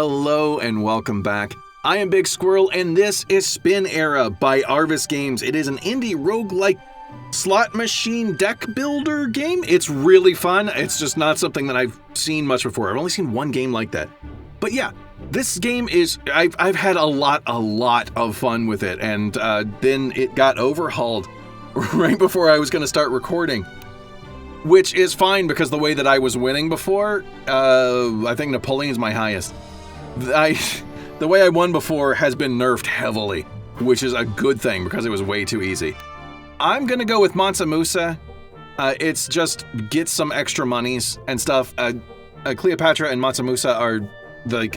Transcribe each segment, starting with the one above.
Hello and welcome back. I am Big Squirrel and this is SpinEra by Arvis Games. It is an indie roguelike slot machine deck builder game. It's really fun. It's just not something that I've seen much before. I've only seen one game like that. But yeah, this game is, I've had a lot of fun with it, and then it got overhauled right before I was going to start recording. Which is fine because the way that I was winning before, I think Napoleon's my highest. The way I won before has been nerfed heavily, which is a good thing because it was way too easy. I'm gonna go with Mansa Musa. It's just get some extra monies and stuff. Cleopatra and Mansa Musa are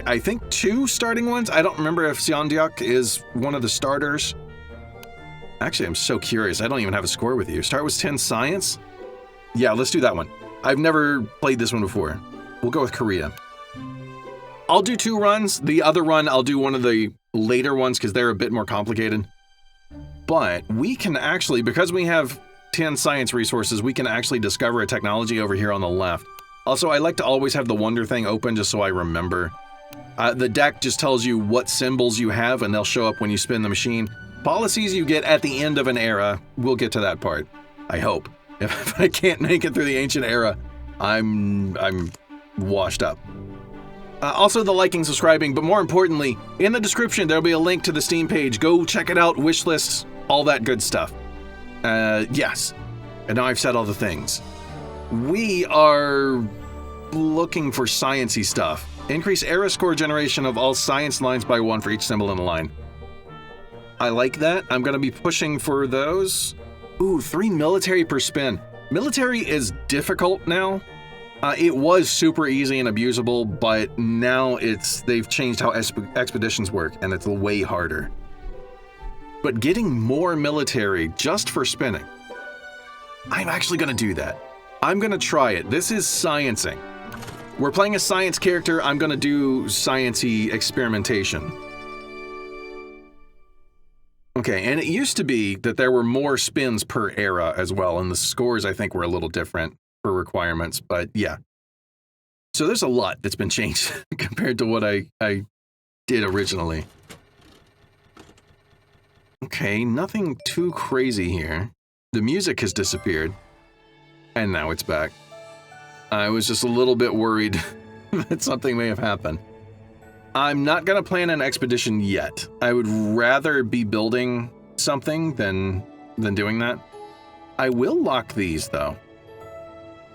I think two starting ones. I don't remember if Seondeok is one of the starters. Actually, I'm so curious. I don't even have a score with you. Start with 10 science. Yeah, let's do that one. I've never played this one before. We'll go with Korea. I'll do 2 runs. The other run, I'll do one of the later ones because they're a bit more complicated. But we can actually, because we have 10 science resources, we can actually discover a technology over here on the left. Also, I like to always have the wonder thing open just so I remember. The deck just tells you what symbols you have and they'll show up when you spin the machine. Policies you get at the end of an era, we'll get to that part. I hope. If I can't make it through the ancient era, I'm washed up. Also the liking, subscribing, but more importantly, in the description there'll be a link to the Steam page. Go check it out, wish lists, all that good stuff. Yes. And now I've said all the things. We are looking for sciencey stuff. Increase era score generation of all science lines by 1 for each symbol in the line. I like that. I'm going to be pushing for those. Ooh, 3 military per spin. Military is difficult now. It was super easy and abusable, but now they've changed how expeditions work, and it's way harder. But getting more military just for spinning, I'm actually going to do that. I'm going to try it. This is sciencing. We're playing a science character. I'm going to do sciencey experimentation. Okay, and it used to be that there were more spins per era as well, and the scores, I think, were a little different for requirements, but yeah. So there's a lot that's been changed compared to what I did originally. Okay, nothing too crazy here. The music has disappeared, and now it's back. I was just a little bit worried that something may have happened. I'm not going to plan an expedition yet. I would rather be building something than doing that. I will lock these, though.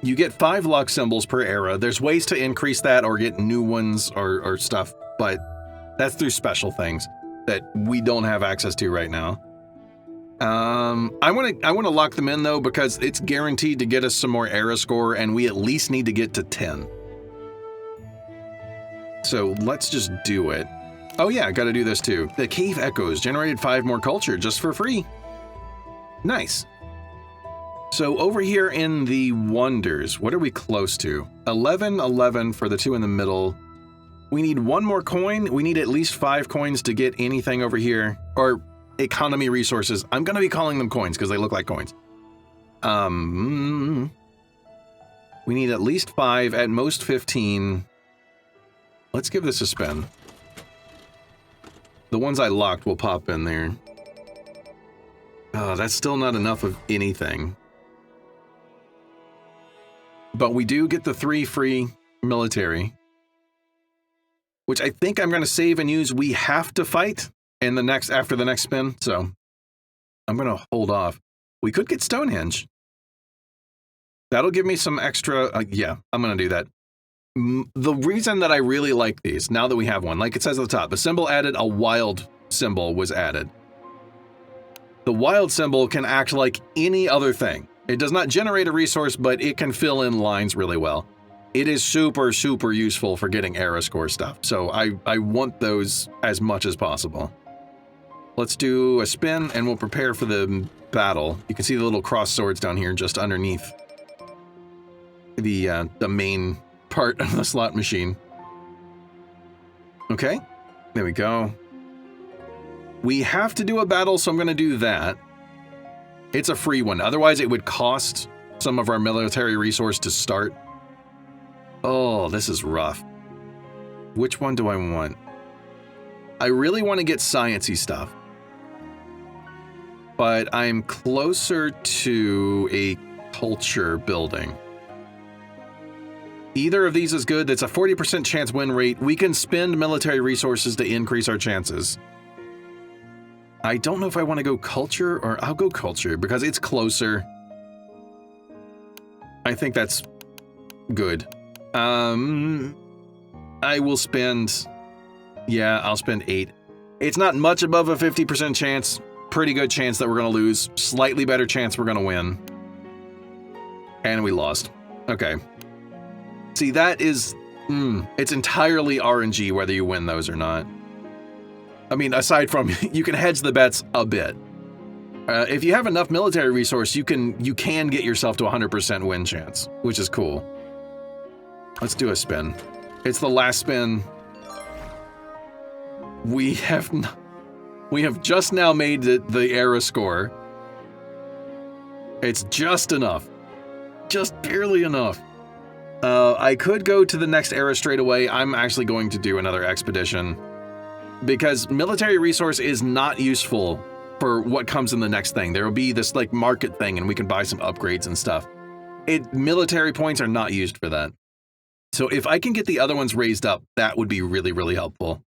You get 5 lock symbols per era. There's ways to increase that or get new ones or stuff, but that's through special things that we don't have access to right now. I want to lock them in, though, because it's guaranteed to get us some more era score, and we at least need to get to 10. So let's just do it. Oh yeah, gotta do this too. The Cave Echoes generated 5 more culture just for free. Nice. So over here in the Wonders, what are we close to? 11 for the 2 in the middle. We need 1 more coin. We need at least 5 coins to get anything over here. Or economy resources. I'm gonna be calling them coins because they look like coins. We need at least 5, at most 15. Let's give this a spin. The ones I locked will pop in there. Oh, that's still not enough of anything. But we do get the 3 free military, which I think I'm going to save and use. We have to fight in after the next spin, so I'm going to hold off. We could get Stonehenge. That'll give me some extra. Yeah, I'm going to do that. The reason that I really like these, now that we have one, like it says at the top, a symbol added, a wild symbol was added. The wild symbol can act like any other thing. It does not generate a resource, but it can fill in lines really well. It is super, super useful for getting era score stuff, so I want those as much as possible. Let's do a spin, and we'll prepare for the battle. You can see the little cross swords down here just underneath the main part of the slot machine. Okay, there we go. We have to do a battle, so I'm going to do that. It's a free one. Otherwise, it would cost some of our military resource to start. Oh, this is rough. which one do I want? I really want to get sciencey stuff. But I'm closer to a culture building. Either of these is good. That's a 40% chance win rate. We can spend military resources to increase our chances. I don't know if I want to go culture or I'll go culture because it's closer. I think that's good. I will spend... Yeah, I'll spend 8. It's not much above a 50% chance. Pretty good chance that we're going to lose. Slightly better chance we're going to win. And we lost. Okay. See, that is... it's entirely RNG whether you win those or not. I mean, aside from, you can hedge the bets a bit. If you have enough military resource, you can get yourself to 100% win chance, which is cool. Let's do a spin. It's the last spin. We have just now made the era score. It's just enough. Just barely enough. I could go to the next era straight away. I'm actually going to do another expedition. Because military resource is not useful for what comes in the next thing. There will be this like market thing and we can buy some upgrades and stuff. Military points are not used for that. So if I can get the other ones raised up, that would be really, really helpful.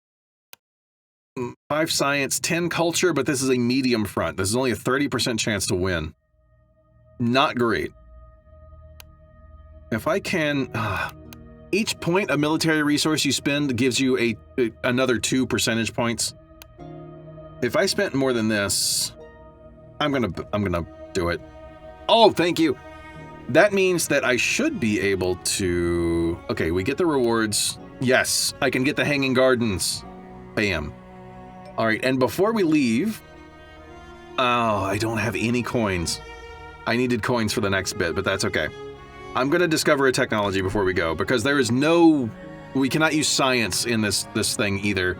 5 science, 10 culture, but this is a medium front. This is only a 30% chance to win. Not great. If I can... each point of military resource you spend gives you another 2 percentage points. If I spent more than this, I'm gonna do it. Oh, thank you. That means that I should be able to... Okay, we get the rewards. Yes, I can get the hanging gardens. Bam. All right, and before we leave... Oh, I don't have any coins. I needed coins for the next bit, but that's okay. I'm going to discover a technology before we go, because there is no... We cannot use science in this thing either.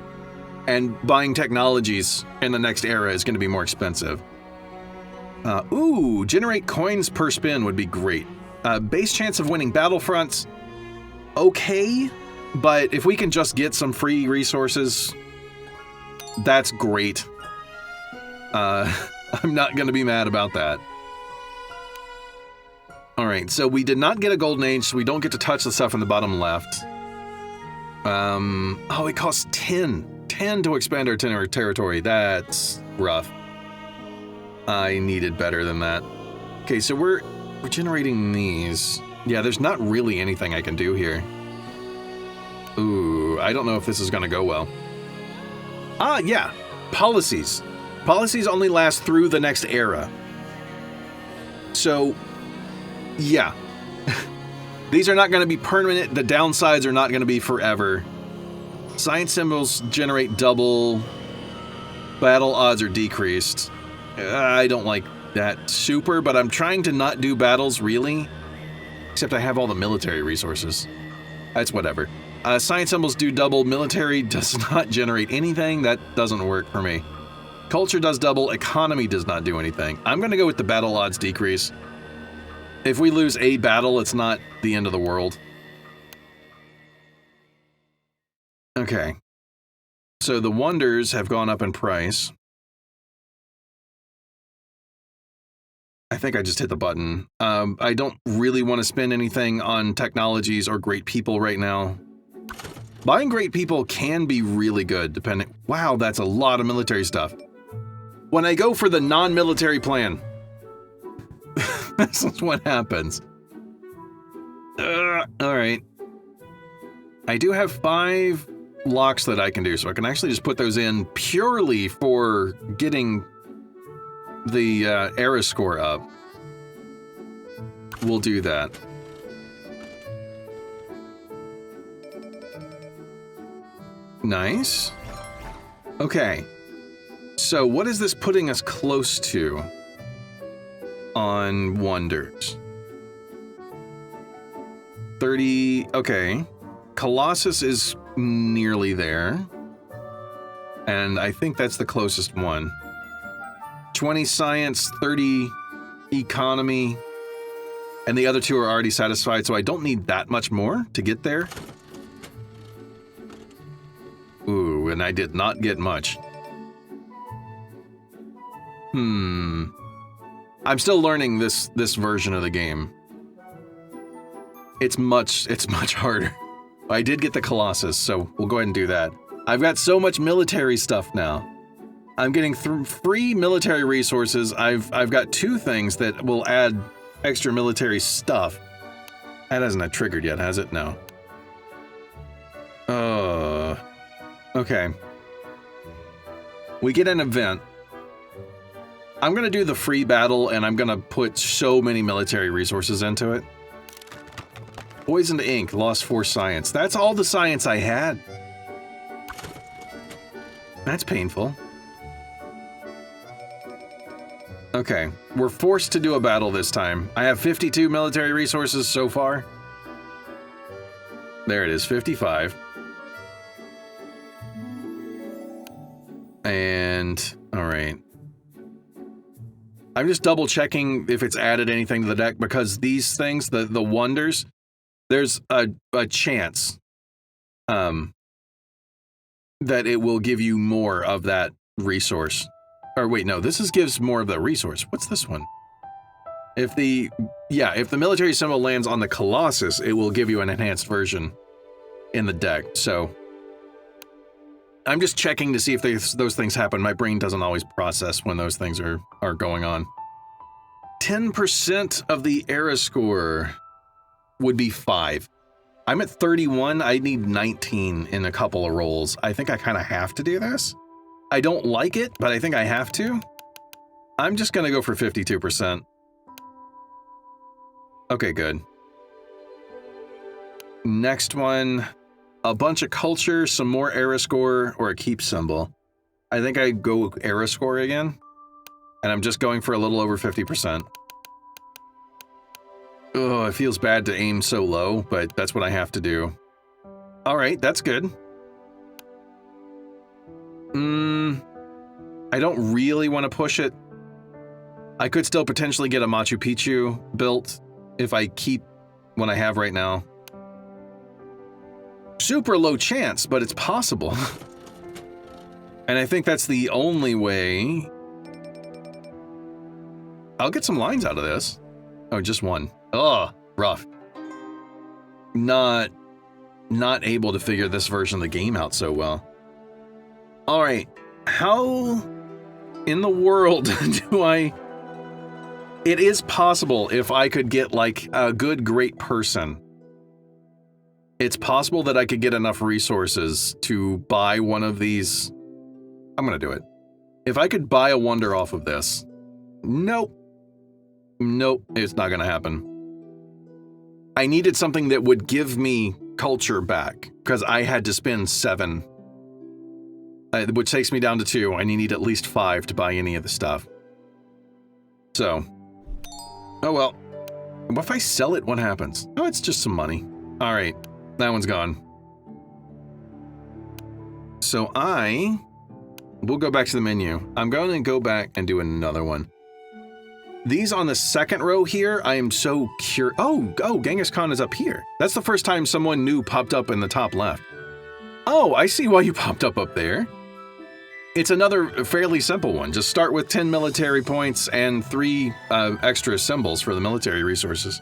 And buying technologies in the next era is going to be more expensive. Ooh, generate coins per spin would be great. Base chance of winning battlefronts, okay. But if we can just get some free resources, that's great. I'm not going to be mad about that. All right, so we did not get a golden age, so we don't get to touch the stuff in the bottom left. Oh, it costs 10 to expand our territory. That's rough. I needed better than that. Okay, so we're generating these. Yeah, there's not really anything I can do here. Ooh, I don't know if this is gonna go well. Ah, yeah, policies. Policies only last through the next era. So, yeah. These are not gonna be permanent. The downsides are not gonna be forever. Science symbols generate double. Battle odds are decreased. I don't like that super, but I'm trying to not do battles, really. Except I have all the military resources. That's whatever. Science symbols do double. Military does not generate anything. That doesn't work for me. Culture does double. Economy does not do anything. I'm going to go with the battle odds decrease. If we lose a battle, it's not the end of the world. Okay. So the wonders have gone up in price. I think I just hit the button. I don't really want to spend anything on technologies or great people right now. Buying great people can be really good, depending... Wow, that's a lot of military stuff. When I go for the non-military plan, this is what happens. Alright. I do have 5 locks that I can do, so I can actually just put those in purely for getting the era score up. We'll do that. Nice. Okay. So what is this putting us close to on wonders? 30, okay. Colossus is nearly there. And I think that's the closest one. 20 science, 30 economy, and the other 2 are already satisfied, so I don't need that much more to get there. Ooh, and I did not get much. I'm still learning this version of the game. It's much harder. I did get the Colossus, so we'll go ahead and do that. I've got so much military stuff now. I'm getting free military resources. I've got 2 things that will add extra military stuff. That hasn't triggered yet, has it? No. Okay. We get an event. I'm gonna do the free battle, and I'm gonna put so many military resources into it. Poisoned ink, lost 4 science. That's all the science I had. That's painful. Okay, we're forced to do a battle this time. I have 52 military resources so far. There it is, 55. And, all right. I'm just double checking if it's added anything to the deck, because these things, the wonders, there's a chance that it will give you more of that resource. Or wait, no, gives more of the resource. What's this one? If the military symbol lands on the Colossus, it will give you an enhanced version in the deck. So I'm just checking to see if those things happen. My brain doesn't always process when those things are going on. 10% of the era score would be 5. I'm at 31. I need 19 in a couple of rolls. I think I kind of have to do this. I don't like it, but I think I have to. I'm just going to go for 52%. Okay, good. Next one, a bunch of culture, some more era score, or a keep symbol. I think I go era score again, and I'm just going for a little over 50%. Oh, it feels bad to aim so low, but that's what I have to do. All right, that's good. I don't really want to push it. I could still potentially get a Machu Picchu built if I keep what I have right now. Super low chance, but it's possible. And I think that's the only way. I'll get some lines out of this. Oh, just one. Oh, rough. Not able to figure this version of the game out so well. All right, how in the world do I... It is possible if I could get like a good, great person. It's possible that I could get enough resources to buy one of these. I'm gonna do it. If I could buy a wonder off of this. Nope. Nope, it's not gonna happen. I needed something that would give me culture back, because I had to spend 7. Which takes me down to 2. I need at least 5 to buy any of the stuff. So, oh well. What if I sell it? What happens? Oh, it's just some money. All right, that one's gone. So we'll go back to the menu. I'm going to go back and do another one. These on the second row here, I am so curious. Oh, Genghis Khan is up here. That's the first time someone new popped up in the top left. Oh, I see why you popped up there. It's another fairly simple one. Just start with 10 military points and 3 extra symbols for the military resources.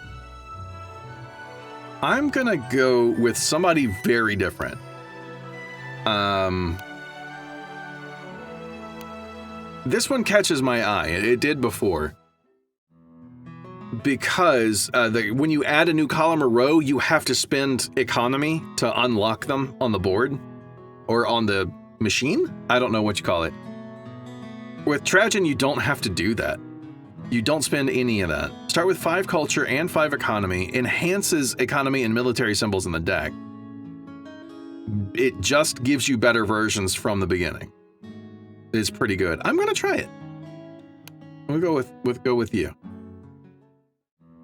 I'm gonna go with somebody very different. This one catches my eye. It did before. Because when you add a new column or row, you have to spend economy to unlock them on the board. Or on the machine? I don't know what you call it. With Trajan, you don't have to do that. You don't spend any of that. Start with 5 culture and 5 economy. Enhances economy and military symbols in the deck. It just gives you better versions from the beginning. It's pretty good. I'm gonna try it. We'll go with you.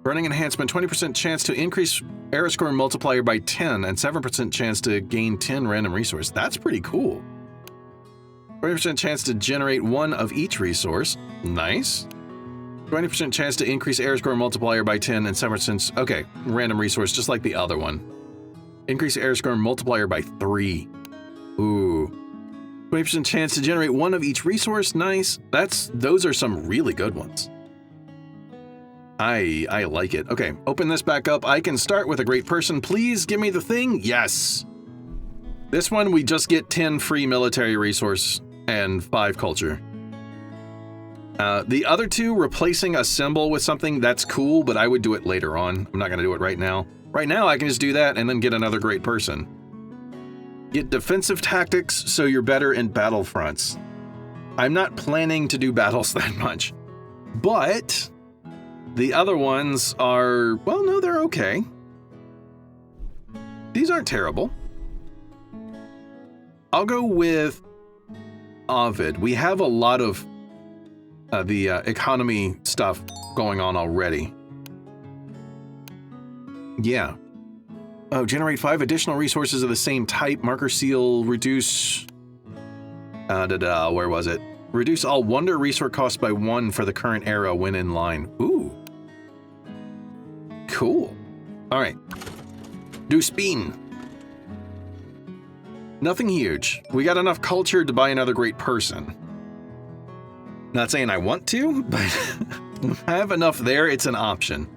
Burning enhancement, 20% chance to increase era score multiplier by 10 and 7% chance to gain 10 random resource. That's pretty cool. 20% chance to generate 1 of each resource. Nice. 20% chance to increase era score multiplier by 10 and 7%. Okay, random resource, just like the other one. Increase era score multiplier by 3. Ooh. 20% chance to generate one of each resource. Nice. Those are some really good ones. I like it. Okay, open this back up. I can start with a great person. Please give me the thing. Yes. This one, we just get 10 free military resource and 5 culture. The other two, replacing a symbol with something, that's cool, but I would do it later on. I'm not going to do it right now. Right now, I can just do that and then get another great person. Get defensive tactics so you're better in battle fronts. I'm not planning to do battles that much, but the other ones are, well, no, they're okay. These aren't terrible. I'll go with Ovid. We have a lot of the economy stuff going on already. Yeah. Oh, generate 5 additional resources of the same type. Marker seal, reduce... where was it? Reduce all wonder resource costs by 1 for the current era when in line. Ooh. Cool. All right. Do spin. Nothing huge. We got enough culture to buy another great person. Not saying I want to, but I have enough there. It's an option.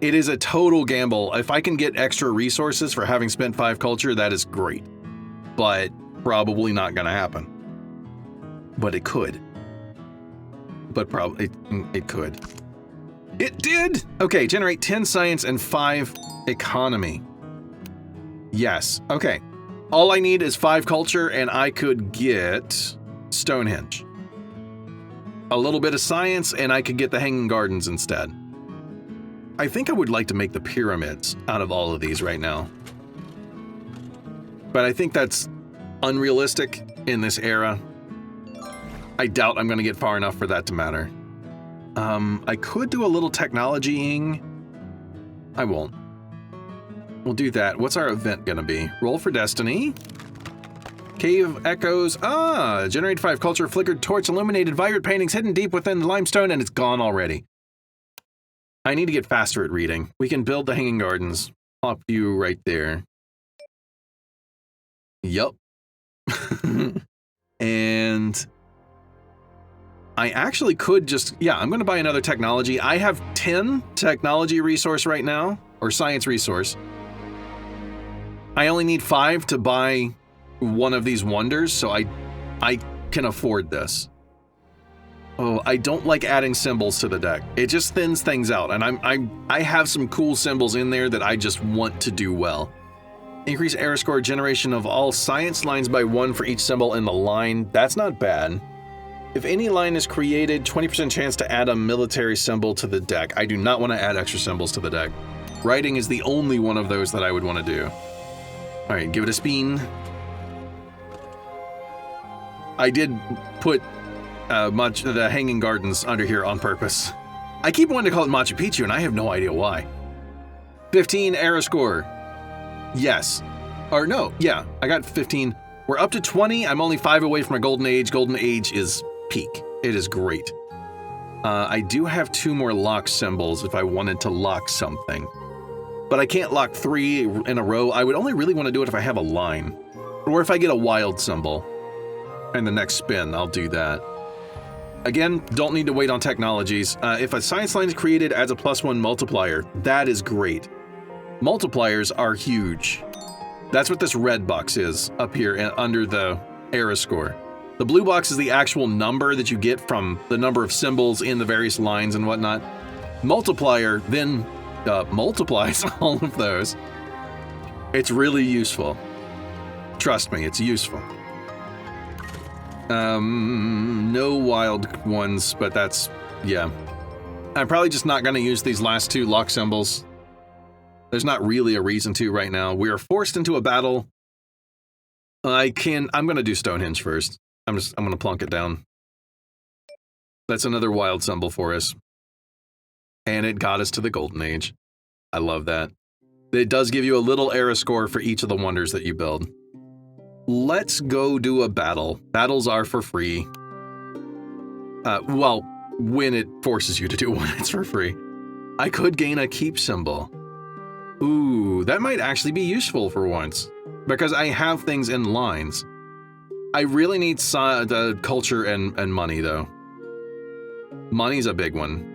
It is a total gamble. If I can get extra resources for having spent 5 culture, that is great. But probably not going to happen. But it could. But probably it could. It did! Okay, generate 10 science and 5 economy. Yes, okay. All I need is 5 culture and I could get Stonehenge. A little bit of science and I could get the Hanging Gardens instead. I think I would like to make the pyramids out of all of these right now. But I think that's unrealistic in this era. I doubt I'm going to get far enough for that to matter. I could do a little technologying. I won't. We'll do that. What's our event going to be? Roll for Destiny. Cave Echoes. Generate 5 culture, flickered torch, illuminated vibrant paintings hidden deep within the limestone, and it's gone already. I need to get faster at reading. We can build the Hanging Gardens. Pop you right there. Yup. And I actually could just, I'm going to buy another technology. I have 10 technology resource right now, or science resource. I only need 5 to buy one of these wonders, so I can afford this. Oh, I don't like adding symbols to the deck. It just thins things out, and I have some cool symbols in there that I just want to do well. Increase error score generation of all science lines by 1 for each symbol in the line. That's not bad. If any line is created, 20% chance to add a military symbol to the deck. I do not want to add extra symbols to the deck. Writing is the only one of those that I would want to do. All right, give it a spin. I did put the Hanging Gardens under here on purpose. I keep wanting to call it Machu Picchu, and I have no idea why. 15 error score. Yes. Or no, yeah, I got 15. We're up to 20. I'm only 5 away from a golden age. Golden age is peak. It is great. I do have 2 more lock symbols if I wanted to lock something. But I can't lock 3 in a row. I would only really want to do it if I have a line. Or if I get a wild symbol. And the next spin, I'll do that. Again, don't need to wait on technologies. If a science line is created, adds a +1 multiplier. That is great. Multipliers are huge. That's what this red box is up here under the error score. The blue box is the actual number that you get from the number of symbols in the various lines and whatnot. Multiplier then multiplies all of those. It's really useful. Trust me, it's useful. No wild ones, but that's, yeah. I'm probably just not going to use these last 2 lock symbols. There's not really a reason to right now. We are forced into a battle. I'm going to do Stonehenge first. I'm going to plunk it down. That's another wild symbol for us. And it got us to the Golden Age. I love that. It does give you a little error score for each of the wonders that you build. Let's go do a battle. Battles are for free. Well, when it forces you to do one, it's for free. I could gain a keep symbol. Ooh, that might actually be useful for once. Because I have things in lines. I really need the culture and money, though. Money's a big one.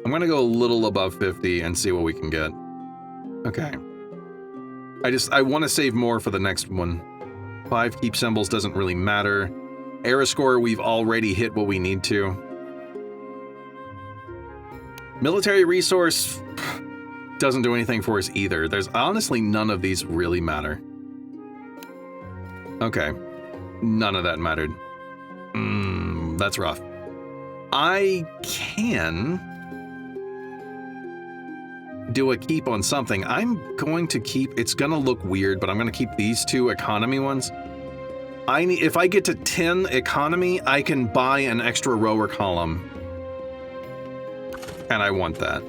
I'm gonna go a little above 50 and see what we can get. Okay. I want to save more for the next one. 5 keep symbols doesn't really matter. Era score, we've already hit what we need to. Military resource doesn't do anything for us either. There's honestly none of these really matter. Okay. None of that mattered. That's rough. I can do a keep on something. I'm going to keep, it's gonna look weird, but I'm gonna keep these 2 economy ones. If I get to 10 economy, I can buy an extra row or column. And I want that.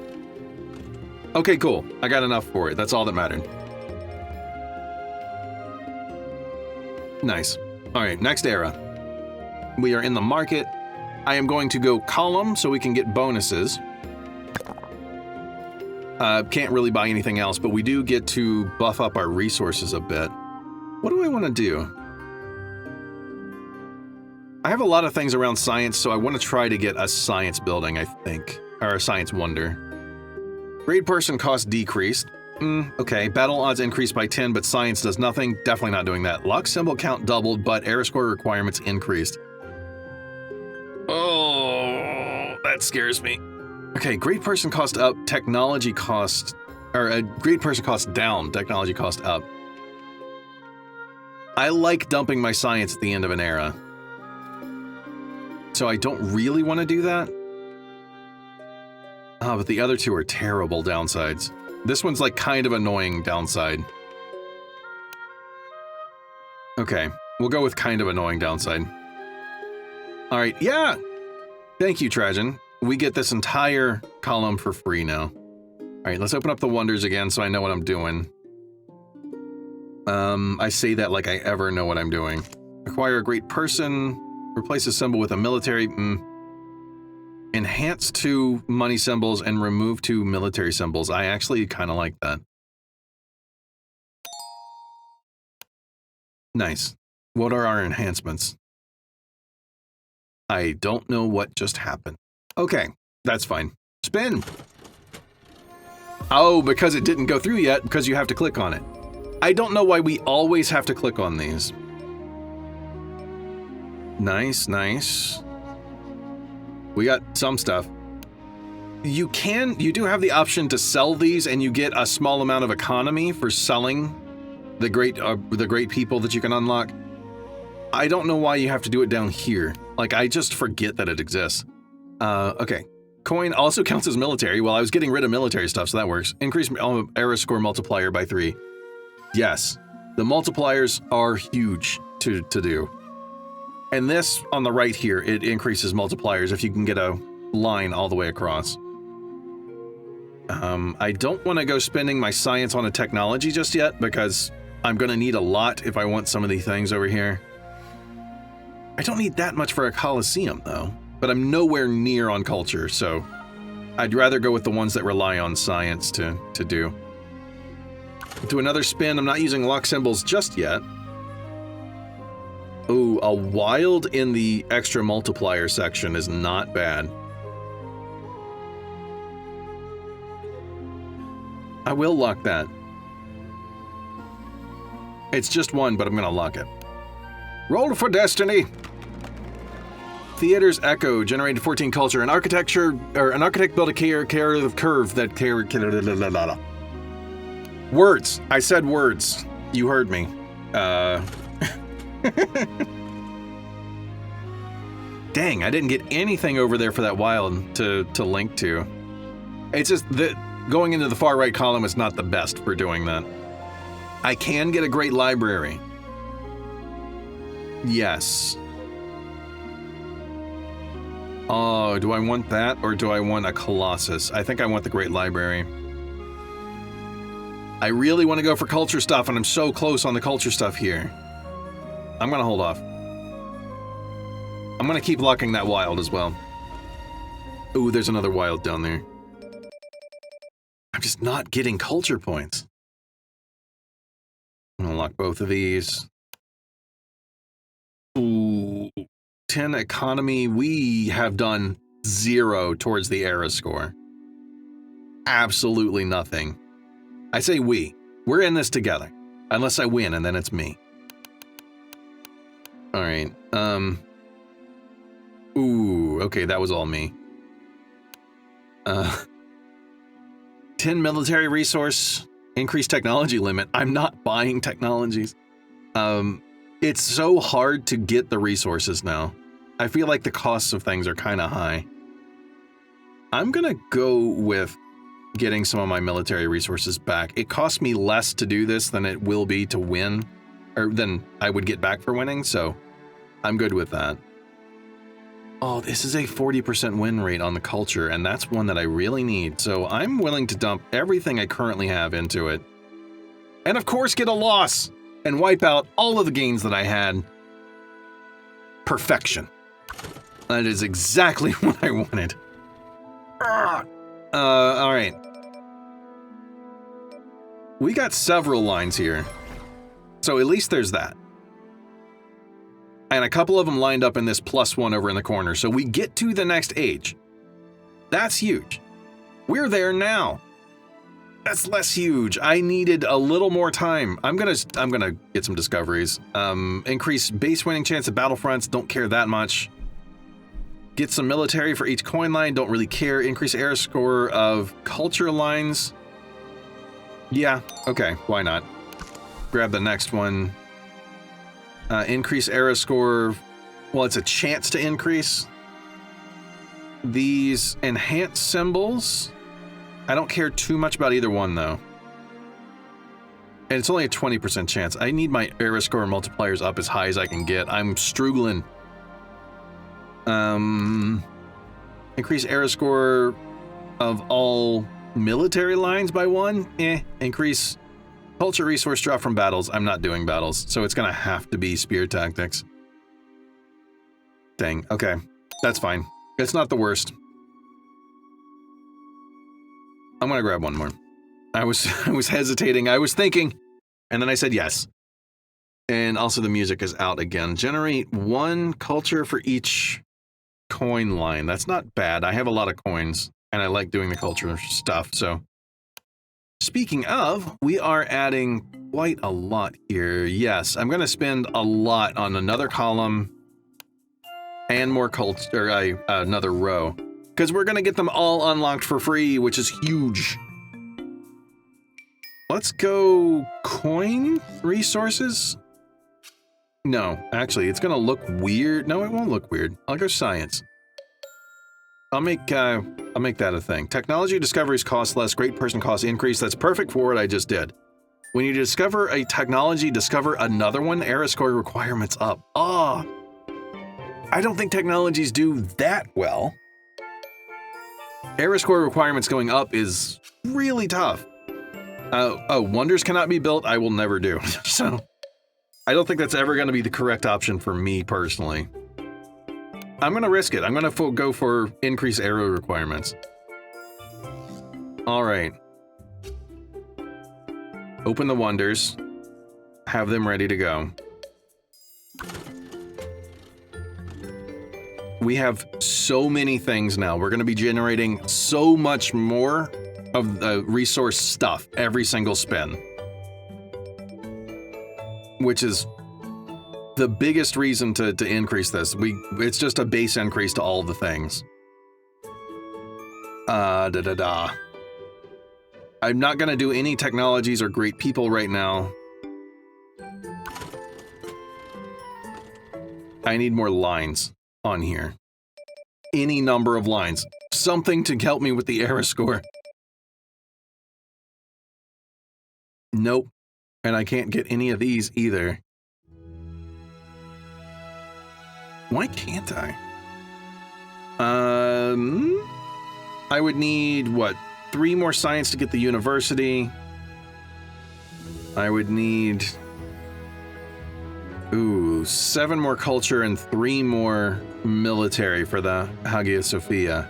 Okay, cool. I got enough for it. That's all that mattered. Nice. All right, next era. We are in the market. I am going to go column so we can get bonuses. Can't really buy anything else, but we do get to buff up our resources a bit. What do I want to do? I have a lot of things around science, so I want to try to get a science building, I think. Or a science wonder. Grade person cost decreased. Okay. Battle odds increased by 10, but science does nothing. Definitely not doing that. Luck symbol count doubled, but era score requirements increased. Oh, that scares me. Okay, grade person cost up, technology cost... Or grade person cost down, technology cost up. I like dumping my science at the end of an era. So I don't really want to do that. Oh, but the other 2 are terrible downsides. This one's like kind of annoying downside. Okay, we'll go with kind of annoying downside. All right, yeah! Thank you, Trajan. We get this entire column for free now. All right, let's open up the wonders again so I know what I'm doing. I say that like I ever know what I'm doing. Acquire a great person. Replace a symbol with a military. Enhance 2 money symbols and remove 2 military symbols. I actually kind of like that. Nice. What are our enhancements? I don't know what just happened. Okay, that's fine. Spin! Oh, because it didn't go through yet, because you have to click on it. I don't know why we always have to click on these. Nice, nice. We got some stuff. You do have the option to sell these and you get a small amount of economy for selling the great people that you can unlock. I don't know why you have to do it down here. Like, I just forget that it exists. Okay. Coin also counts as military. Well, I was getting rid of military stuff, so that works. Increase era score multiplier by 3. Yes, the multipliers are huge to do. And this, on the right here, it increases multipliers if you can get a line all the way across. I don't want to go spending my science on a technology just yet, because I'm going to need a lot if I want some of these things over here. I don't need that much for a Colosseum, though. But I'm nowhere near on culture, so I'd rather go with the ones that rely on science to do. Do another spin. I'm not using luck symbols just yet. Ooh, a wild in the extra multiplier section is not bad. I will lock that. It's just 1, but I'm gonna lock it. Roll for destiny! Theater's Echo generated 14 culture. An architect built a curve that words. I said words. You heard me. Dang, I didn't get anything over there for that wild to link to. It's just that going into the far right column is not the best for doing that. I can get a great library. Yes. Oh, do I want that or do I want a Colossus? I think I want the Great Library. I really want to go for culture stuff, and I'm so close on the culture stuff here. I'm gonna hold off. I'm gonna keep locking that wild as well. Ooh, there's another wild down there. I'm just not getting culture points. I'm gonna lock both of these. 10 economy. We have done 0 towards the era score. Absolutely nothing. I say we. We're in this together. Unless I win, and then it's me. All right. Ooh, okay, that was all me. 10 military resource, increased technology limit. I'm not buying technologies. It's so hard to get the resources now. I feel like the costs of things are kind of high. I'm gonna go with getting some of my military resources back. It costs me less to do this than it will be to win, or than I would get back for winning, so I'm good with that. Oh, this is a 40% win rate on the culture, and that's one that I really need, so I'm willing to dump everything I currently have into it. And of course get a loss, and wipe out all of the gains that I had. Perfection. That is exactly what I wanted. Alright. We got several lines here, so at least there's that. And a couple of them lined up in this +1 over in the corner, so we get to the next age. That's huge. We're there now. That's less huge. I needed a little more time. I'm gonna get some discoveries. Increase base winning chance of battlefronts. Don't care that much. Get some military for each coin line. Don't really care. Increase era score of culture lines. Yeah. Okay. Why not? Grab the next one. Increase era score. Well, it's a chance to increase. These enhance symbols. I don't care too much about either one, though. And it's only a 20% chance. I need my era score multipliers up as high as I can get. I'm struggling. Increase era score of all military lines by 1. Increase culture resource drop from battles. I'm not doing battles, so it's gonna have to be spear tactics. Dang. Okay, that's fine. It's not the worst. I'm gonna grab one more. I was hesitating. I was thinking, and then I said yes. And also the music is out again. Generate 1 culture for each coin line. That's not bad. I have a lot of coins, and I like doing the culture stuff, so. Speaking of, we are adding quite a lot here. Yes, I'm gonna spend a lot on another column and more culture, another row. Because we're gonna get them all unlocked for free, which is huge. Let's go coin resources. No, actually, it's gonna look weird. No, it won't look weird. I'll go science. I'll make that a thing. Technology discoveries cost less. Great person cost increase. That's perfect for what I just did. When you discover a technology, discover another one. Era score requirements up. Ah, I don't think technologies do that well. Era score requirements going up is really tough. Oh, wonders cannot be built. I will never do. So, I don't think that's ever going to be the correct option for me personally. I'm going to risk it. I'm going to go for increased era requirements. All right. Open the wonders. Have them ready to go. We have so many things now. We're going to be generating so much more of the resource stuff every single spin. Which is the biggest reason to increase this. It's just a base increase to all the things. I'm not going to do any technologies or great people right now. I need more lines on here. Any number of lines. Something to help me with the era score. Nope. And I can't get any of these either. Why can't I? I would need, what, 3 more science to get the university. I would need... Ooh, 7 more culture and 3 more military for the Hagia Sophia.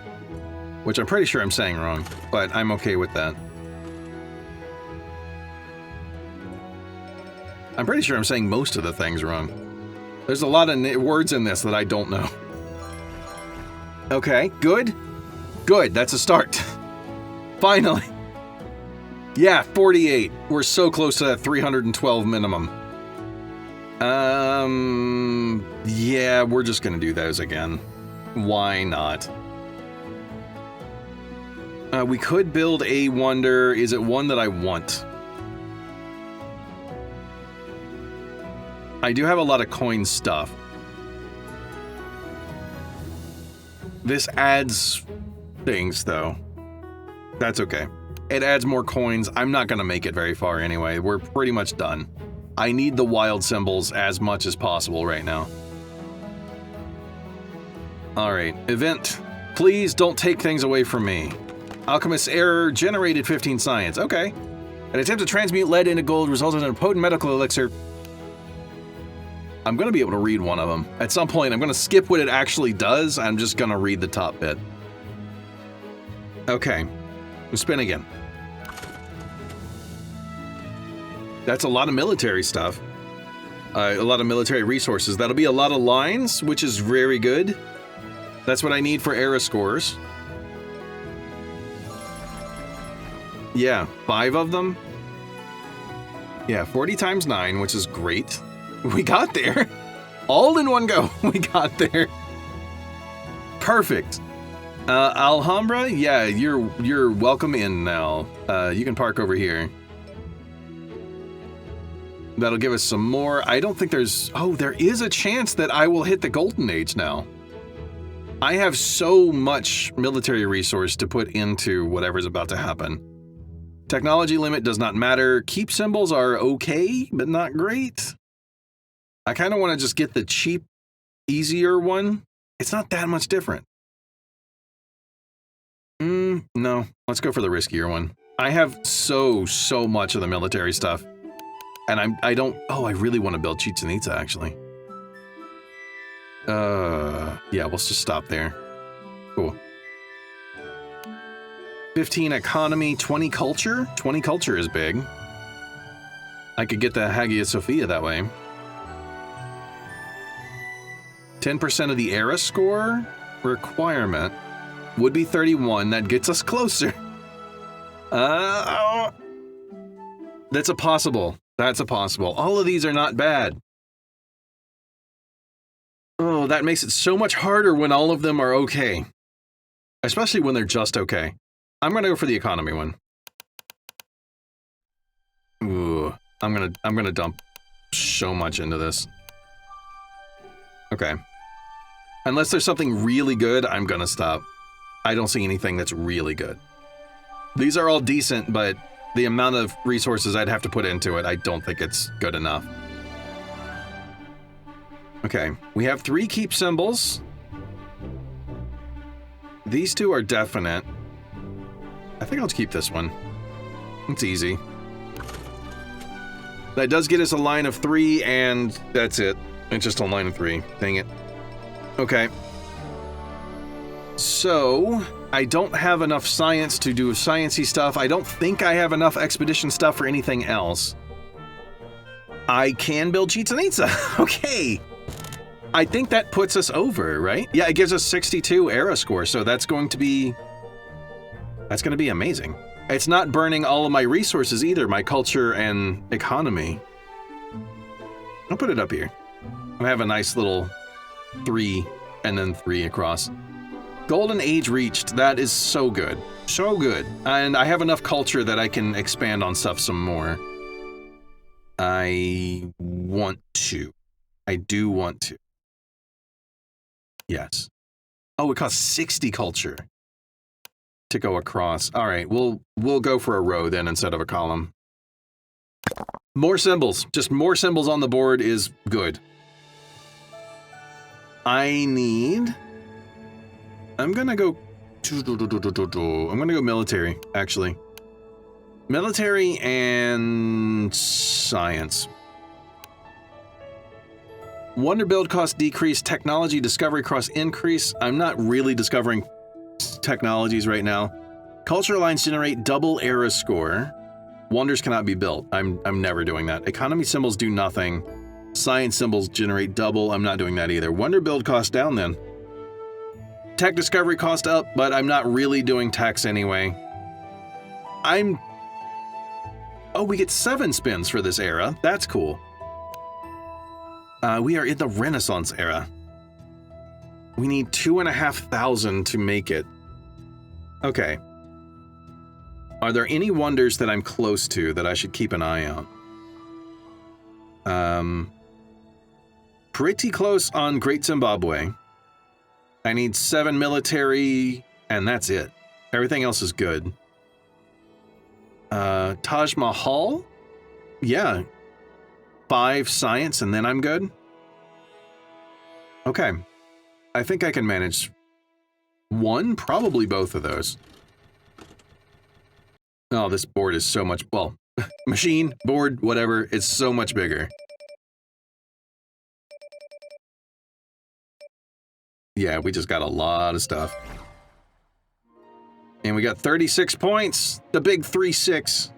Which I'm pretty sure I'm saying wrong, but I'm okay with that. I'm pretty sure I'm saying most of the things wrong. There's a lot of words in this that I don't know. Okay, good. Good, that's a start. Finally. Yeah, 48. We're so close to that 312 minimum. Yeah, we're just gonna do those again. Why not? We could build a wonder. Is it one that I want? I do have a lot of coin stuff. This adds things, though. That's okay. It adds more coins. I'm not going to make it very far anyway. We're pretty much done. I need the wild symbols as much as possible right now. Alright, event. Please don't take things away from me. Alchemist's error generated 15 science. Okay. An attempt to transmute lead into gold resulted in a potent medical elixir. I'm going to be able to read one of them. At some point, I'm going to skip what it actually does. I'm just going to read the top bit. Okay. We'll spin again. That's a lot of military stuff. A lot of military resources. That'll be a lot of lines, which is very good. That's what I need for era scores. Yeah, 5 of them. Yeah, 40 times 9, which is great. We got there. All in one go. We got there. Perfect. Alhambra, yeah, you're welcome in now. You can park over here. That'll give us some more. I don't think there's... Oh, there is a chance that I will hit the Golden Age now. I have so much military resource to put into whatever's about to happen. Technology limit does not matter. Keep symbols are okay, but not great. I kind of want to just get the cheap, easier one. It's not that much different. No. Let's go for the riskier one. I have so much of the military stuff. And I don't... Oh, I really want to build Chichen Itza, actually. Yeah, let's just stop there. Cool. 15 economy, 20 culture? 20 culture is big. I could get the Hagia Sophia that way. 10% of the era score requirement would be 31. That gets us closer. That's a possible. That's a possible. All of these are not bad. Oh, that makes it so much harder when all of them are okay. Especially when they're just okay. I'm gonna go for the economy one. Ooh, I'm gonna dump so much into this. Okay. Unless there's something really good, I'm gonna stop. I don't see anything that's really good. These are all decent, but the amount of resources I'd have to put into it, I don't think it's good enough. Okay, we have 3 keep symbols. These 2 are definite. I think I'll keep this one. It's easy. That does get us a line of 3, and that's it. It's just a line of 3. Dang it. Okay. So, I don't have enough science to do sciencey stuff. I don't think I have enough expedition stuff for anything else. I can build Chichen Itza. Okay. I think that puts us over, right? Yeah, it gives us 62 era score, so that's going to be amazing. It's not burning all of my resources either, my culture and economy. I'll put it up here. I have a nice little 3 and then 3 across. Golden Age reached. That is so good. So good. And I have enough culture that I can expand on stuff some more. I want to. I do want to. Yes. Oh, it costs 60 culture to go across. All right, we'll go for a row then instead of a column. More symbols. Just more symbols on the board is good. I'm gonna go military, actually. Military and science. Wonder build cost decrease, technology discovery cost increase. I'm not really discovering technologies right now. Culture lines generate double era score. Wonders cannot be built. I'm never doing that. Economy symbols do nothing. Science symbols generate double. I'm not doing that either. Wonder build cost down then. Tech discovery cost up, but I'm not really doing techs anyway. Oh, we get 7 spins for this era. That's cool. We are in the Renaissance era. We need 2,500 to make it. Okay. Are there any wonders that I'm close to that I should keep an eye out? Pretty close on Great Zimbabwe. I need 7 military, and that's it. Everything else is good. Taj Mahal? Yeah. 5 science, and then I'm good? Okay. I think I can manage 1, probably both of those. Oh, this board is so much, well, machine, board, whatever, it's so much bigger. Yeah, we just got a lot of stuff. And we got 36 points, the big 3-6.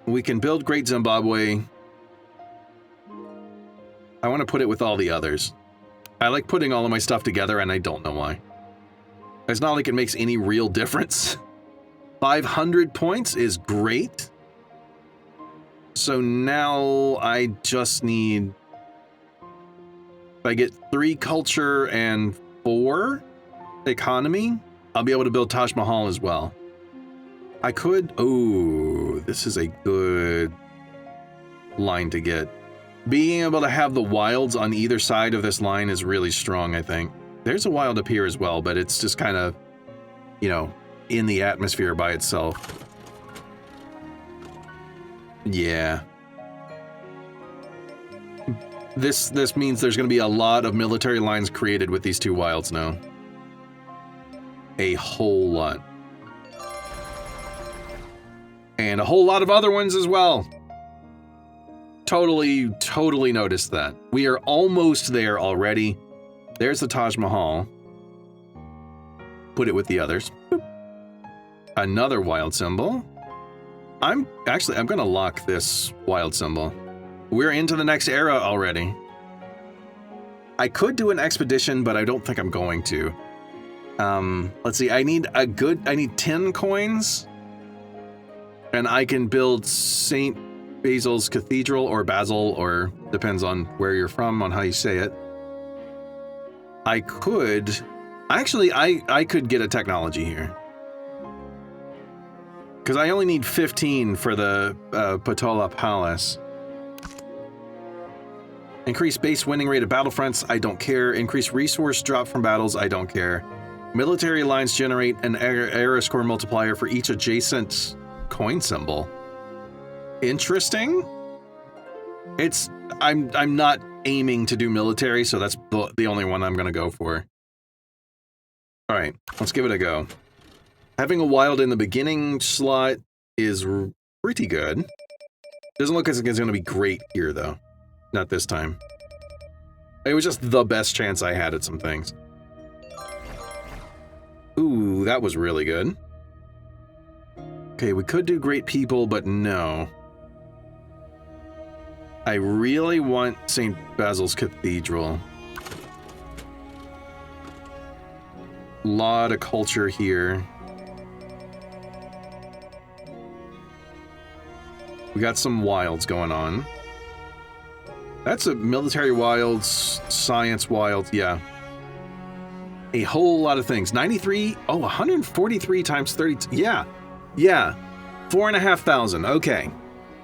We can build Great Zimbabwe. I want to put it with all the others. I like putting all of my stuff together, and I don't know why. It's not like it makes any real difference. 500 points is great. So now I just need... If I get 3 culture and 4 economy, I'll be able to build Taj Mahal as well. I could... Oh, this is a good line to get. Being able to have the wilds on either side of this line is really strong, I think. There's a wild up here as well, but it's just kind of, you know, in the atmosphere by itself. Yeah. This means there's going to be a lot of military lines created with these 2 wilds now. A whole lot. And a whole lot of other ones as well. Totally noticed that. We are almost there already. There's the Taj Mahal. Put it with the others. Boop. Another wild symbol. I'm gonna lock this wild symbol. We're into the next era already. I could do an expedition, but I don't think I'm going to. Let's see, I need 10 coins. And I can build St. Basil's Cathedral, or Basil, or depends on where you're from, on how you say it. I could get a technology here. Because I only need 15 for the Patola Palace. Increase base winning rate of battlefronts, I don't care. Increase resource drop from battles, I don't care. Military lines generate an era score multiplier for each adjacent coin symbol. Interesting. I'm not aiming to do military, so that's the only one I'm gonna go for. All right, let's give it a go. Having a wild in the beginning slot is pretty good. Doesn't look as if it's gonna be great here though. Not this time. It was just the best chance I had at some things. Ooh, that was really good. Okay, we could do great people, but no. I really want St. Basil's Cathedral. Lot of culture here. We got some wilds going on. That's a military wilds, science wilds, yeah. A whole lot of things. 93, oh, 143 times 30, yeah. 4,500, okay.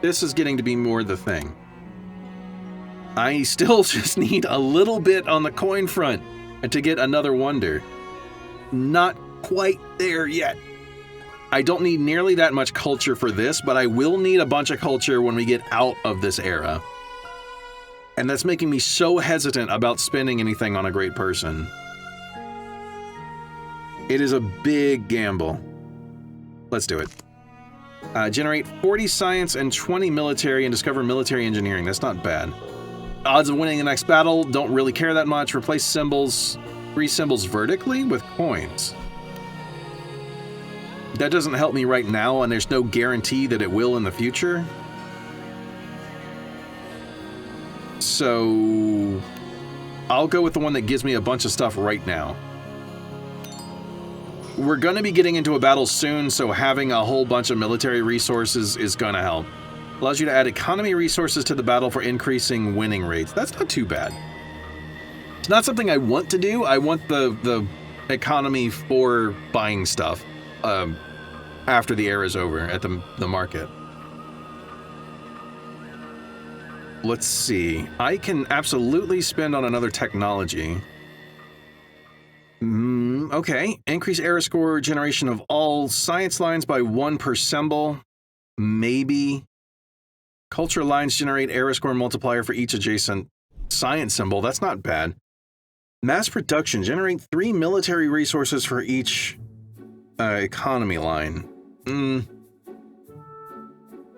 This is getting to be more the thing. I still just need a little bit on the coin front to get another wonder. Not quite there yet. I don't need nearly that much culture for this, but I will need a bunch of culture when we get out of this era. And that's making me so hesitant about spending anything on a great person. It is a big gamble. Let's do it. Generate 40 science and 20 military and discover military engineering. That's not bad. Odds of winning the next battle, don't really care that much. Replace symbols, 3 symbols vertically with coins. That doesn't help me right now, and there's no guarantee that it will in the future. So I'll go with the one that gives me a bunch of stuff right now. We're going to be getting into a battle soon, so having a whole bunch of military resources is going to help. Allows you to add economy resources to the battle for increasing winning rates. That's not too bad. It's not something I want to do. I want the economy for buying stuff after the era's over at the market. Let's see. I can absolutely spend on another technology. Okay. Increase era score generation of all science lines by 1 per symbol. Maybe. Culture lines generate era score multiplier for each adjacent science symbol. That's not bad. Mass production. Generate 3 military resources for each economy line.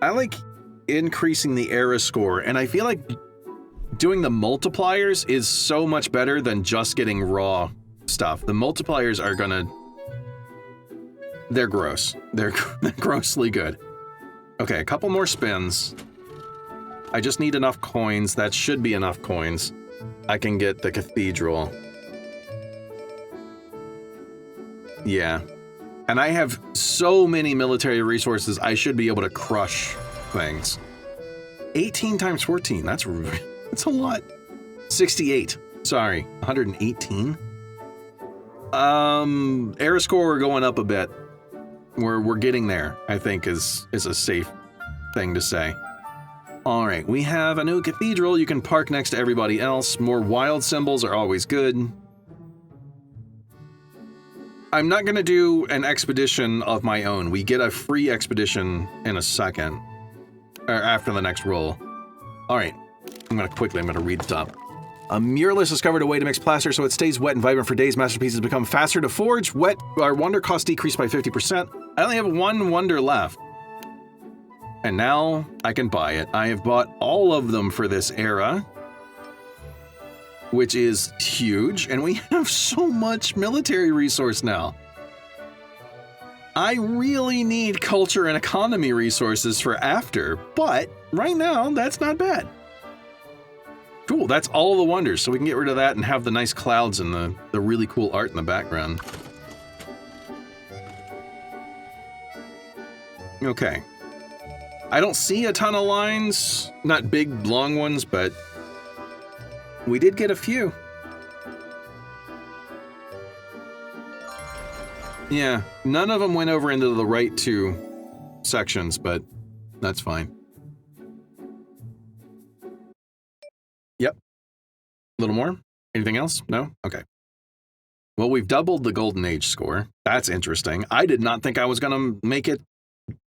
I like increasing the era score, and I feel like doing the multipliers is so much better than just getting raw stuff. The multipliers are gonna... They're gross. They're grossly good. Okay, a couple more spins. I just need enough coins. That should be enough coins. I can get the cathedral. Yeah. And I have so many military resources, I should be able to crush things. 18 times 14, that's a lot. 68, sorry, 118? Era score, we're going up a bit. We're getting there, I think is a safe thing to say. All right, we have a new cathedral. You can park next to everybody else. More wild symbols are always good. I'm not going to do an expedition of my own. We get a free expedition in a second. Or after the next roll. All right, I'm going to read the top. A muralist discovered a way to mix plaster so it stays wet and vibrant for days. Masterpieces become faster to forge. Our wonder cost decreased by 50%. I only have 1 wonder left. And now I can buy it. I have bought all of them for this era, which is huge, and we have so much military resource now. I really need culture and economy resources for after, but right now, that's not bad. Cool, that's all the wonders, so we can get rid of that and have the nice clouds and the really cool art in the background. Okay. I don't see a ton of lines, not big, long ones, but we did get a few. Yeah, none of them went over into the right 2 sections, but that's fine. Yep. A little more? Anything else? No? Okay. Well, we've doubled the Golden Age score. That's interesting. I did not think I was going to make it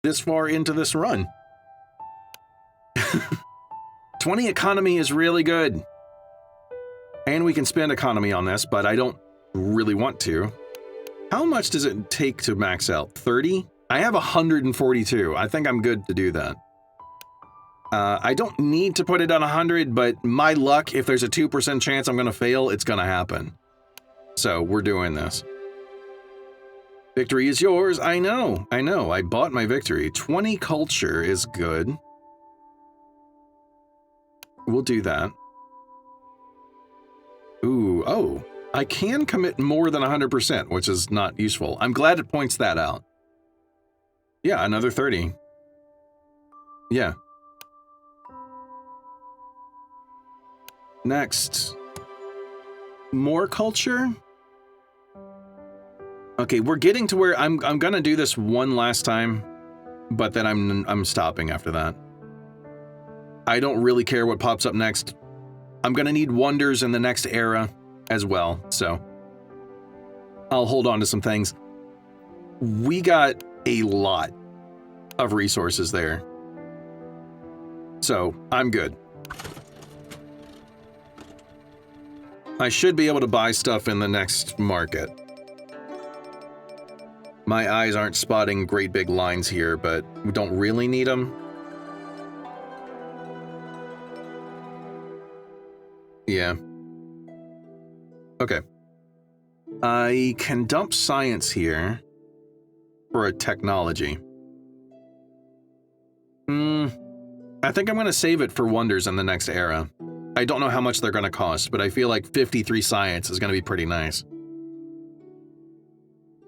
this far into this run. 20 economy is really good. And we can spend economy on this, but I don't really want to. How much does it take to max out? 30? I have 142. I think I'm good to do that. I don't need to put it on 100, but my luck, if there's a 2% chance I'm going to fail, it's going to happen. So we're doing this. Victory is yours. I know. I bought my victory. 20 culture is good. We'll do that. Ooh, oh. I can commit more than 100%, which is not useful. I'm glad it points that out. Yeah, another 30. Yeah. Next. More culture? Okay, we're getting to where I'm gonna do this one last time, but then I'm stopping after that. I don't really care what pops up next. I'm gonna need wonders in the next era as well, so I'll hold on to some things. We got a lot of resources there, so I'm good. I should be able to buy stuff in the next market. My eyes aren't spotting great big lines here, but we don't really need them. Yeah. Okay. I can dump science here for a technology. I think I'm going to save it for wonders in the next era. I don't know how much they're going to cost, but I feel like 53 science is going to be pretty nice.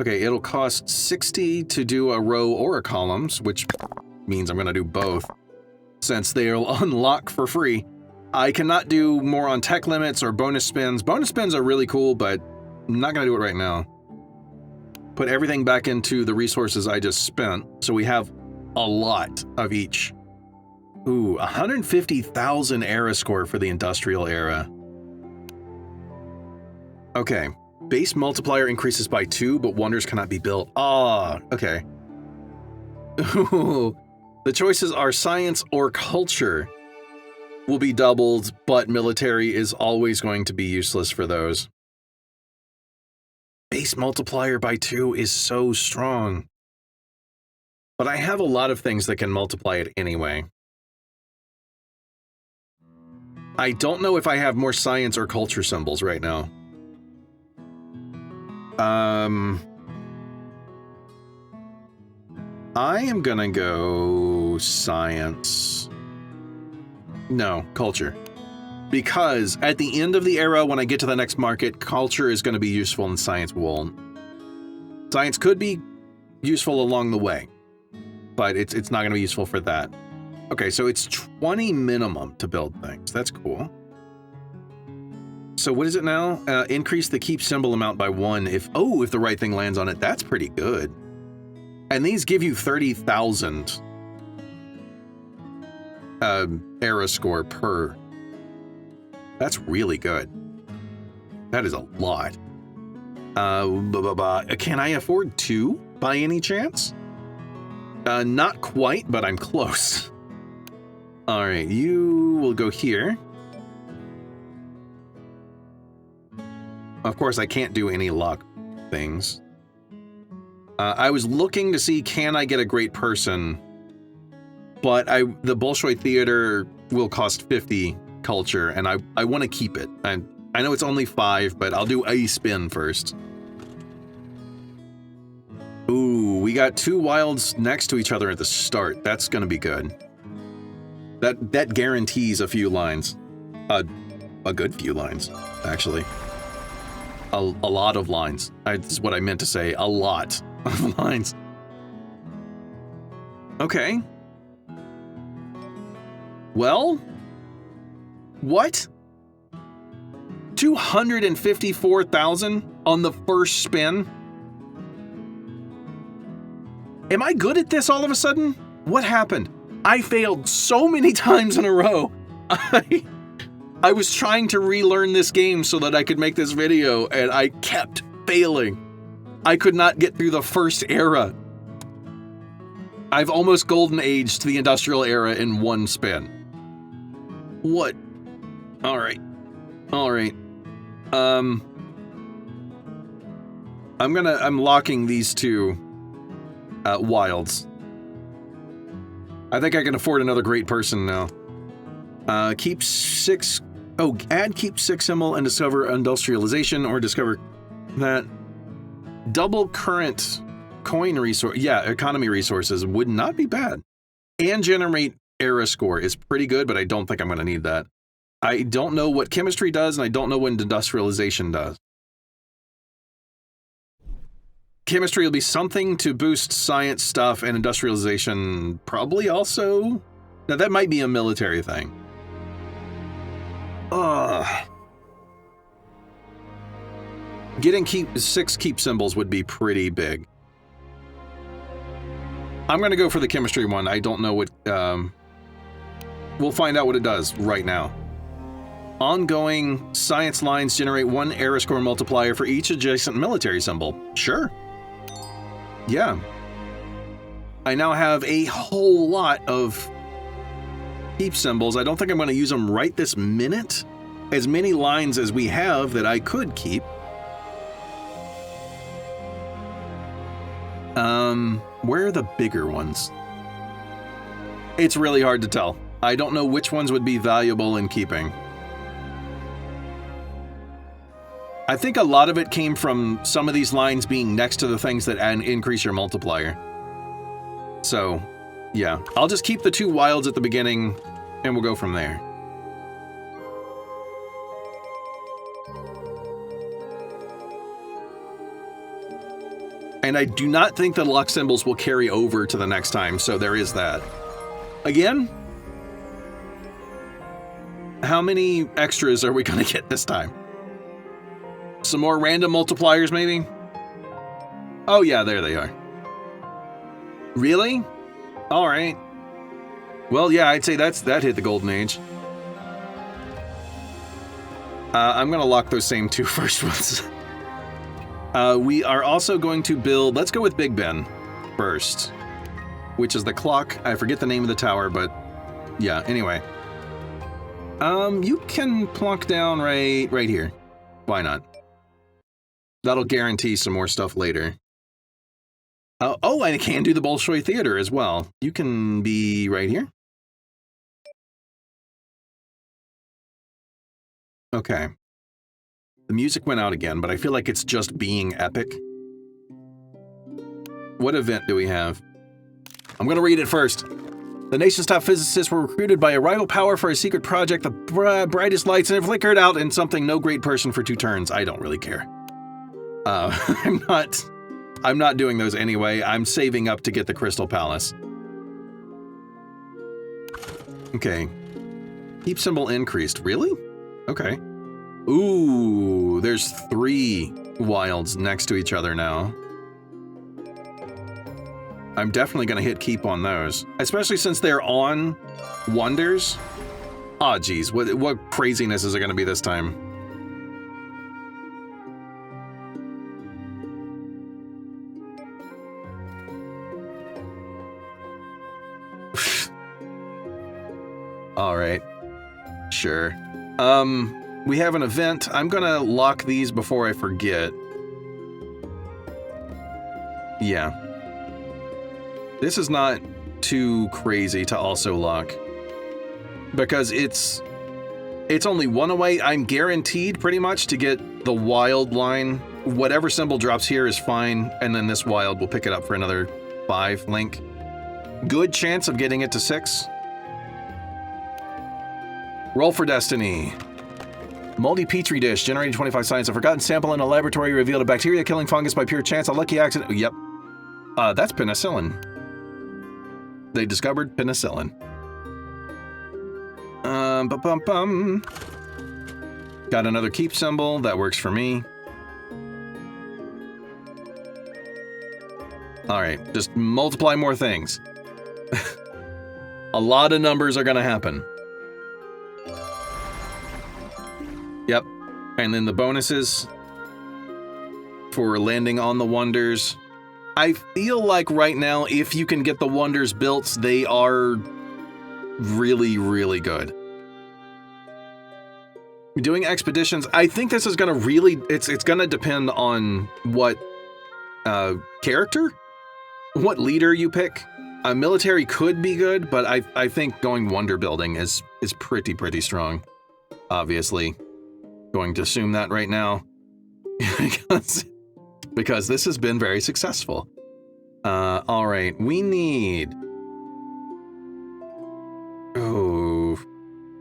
Okay, it'll cost 60 to do a row or a columns, which means I'm going to do both, since they'll unlock for free. I cannot do more on tech limits or bonus spins. Bonus spins are really cool, but I'm not going to do it right now. Put everything back into the resources I just spent, so we have a lot of each. Ooh, 150,000 era score for the industrial era. Okay, base multiplier increases by 2, but wonders cannot be built. Ah, okay. Ooh, the choices are science or culture. Will be doubled, but military is always going to be useless for those. Base multiplier by 2 is so strong. But I have a lot of things that can multiply it anyway. I don't know if I have more science or culture symbols right now. I am gonna go science. No, culture. Because at the end of the era, when I get to the next market, culture is going to be useful and science won't. Science could be useful along the way, but it's not going to be useful for that. Okay, so it's 20 minimum to build things. That's cool. So what is it now? Increase the keep symbol amount by 1 if the right thing lands on it. That's pretty good. And these give you 30,000 era score per. That's really good. That is a lot. Can I afford 2 by any chance? Not quite, but I'm close. All right, you will go here. Of course, I can't do any luck things. I was looking to see, can I get a great person? But the Bolshoi Theater will cost 50 culture, and I want to keep it. I know it's only 5, but I'll do a spin first. Ooh, we got 2 wilds next to each other at the start. That's going to be good. That guarantees a few lines. A good few lines, actually. A lot of lines. That's what I meant to say. A lot of lines. Okay. Well, what? 254,000 on the first spin? Am I good at this all of a sudden? What happened? I failed so many times in a row. I was trying to relearn this game so that I could make this video, and I kept failing. I could not get through the first era. I've almost golden aged the industrial era in 1 spin. What? All right. I'm locking these 2 wilds. I think I can afford another great person now. Keep 6. Oh, add keep 6 symbol and discover industrialization, or discover that. Double current coin resource. Yeah, economy resources would not be bad. And generate era score is pretty good, but I don't think I'm going to need that. I don't know what chemistry does, and I don't know what industrialization does. Chemistry will be something to boost science stuff, and industrialization probably also. Now, that might be a military thing. Getting 6 keep symbols would be pretty big. I'm going to go for the chemistry one. I don't know what. We'll find out what it does right now. Ongoing science lines generate 1 era score multiplier for each adjacent military symbol. Sure. Yeah. I now have a whole lot of keep symbols. I don't think I'm going to use them right this minute. As many lines as we have that I could keep. Where are the bigger ones? It's really hard to tell. I don't know which ones would be valuable in keeping. I think a lot of it came from some of these lines being next to the things that increase your multiplier. So, yeah. I'll just keep the 2 wilds at the beginning, and we'll go from there. And I do not think the luck symbols will carry over to the next time, so there is that. Again, how many extras are we going to get this time? Some more random multipliers, maybe? Oh yeah, there they are. Really? All right. Well, yeah, I'd say that hit the golden age. I'm going to lock those same two first ones. We are also going to build, let's go with Big Ben first, which is the clock. I forget the name of the tower, but yeah, anyway. You can plunk down right here. Why not? That'll guarantee some more stuff later. Oh, I can do the Bolshoi Theater as well. You can be right here. Okay. The music went out again, but I feel like it's just being epic. What event do we have? I'm going to read it first. The nation's top physicists were recruited by a rival power for a secret project. The brightest lights have flickered out in something no great person for 2 turns. I don't really care. I'm not doing those anyway. I'm saving up to get the Crystal Palace. Okay. Keep symbol increased. Really? Okay. Ooh, there's 3 wilds next to each other now. I'm definitely going to hit keep on those, especially since they're on wonders. Oh, geez, what craziness is it going to be this time? All right, sure. We have an event. I'm gonna lock these before I forget. Yeah. This is not too crazy to also lock. Because it's only 1 away. I'm guaranteed pretty much to get the wild line. Whatever symbol drops here is fine, and then this wild will pick it up for another 5 link. Good chance of getting it to 6. Roll for destiny. Moldy Petri dish, generating 25 science. A forgotten sample in a laboratory revealed a bacteria-killing fungus by pure chance. A lucky accident. Yep. That's penicillin. They discovered penicillin. Got another keep symbol. That works for me. All right, just multiply more things. A lot of numbers are gonna happen. Yep, and then the bonuses for landing on the wonders. I feel like right now, if you can get the wonders built, they are really, really good. Doing expeditions, I think this is gonna really, it's gonna depend on what character, what leader you pick. Military could be good, but I think going wonder building is pretty strong, obviously. Going to assume that right now because this has been very successful. All right, we need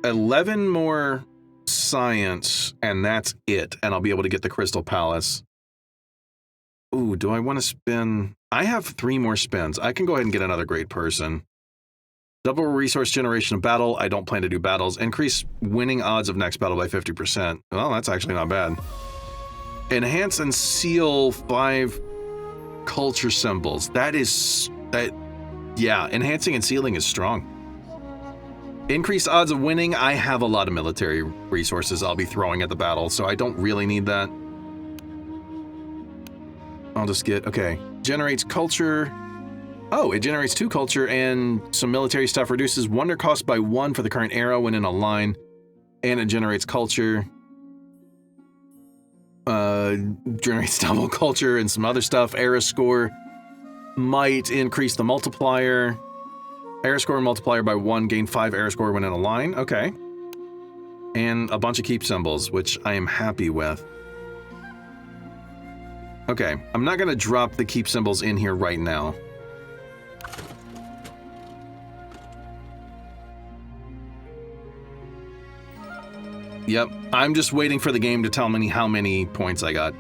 11 more science, and that's it. And I'll be able to get the Crystal Palace. Ooh, do I want to spin? I have 3 more spins. I can go ahead and get another great person. Double resource generation of battle. I don't plan to do battles. Increase winning odds of next battle by 50%. Well, that's actually not bad. Enhance and seal 5 culture symbols. Yeah, enhancing and sealing is strong. Increase odds of winning. I have a lot of military resources I'll be throwing at the battle, so I don't really need that. I'll just get, okay. Generates culture. Oh, it generates 2 culture and some military stuff. Reduces wonder cost by 1 for the current era when in a line. And it generates culture. Generates double culture and some other stuff. Era score might increase the multiplier. Era score multiplier by 1. Gain 5 era score when in a line. Okay. And a bunch of keep symbols, which I am happy with. Okay, I'm not going to drop the keep symbols in here right now. Yep, I'm just waiting for the game to tell me how many points I got.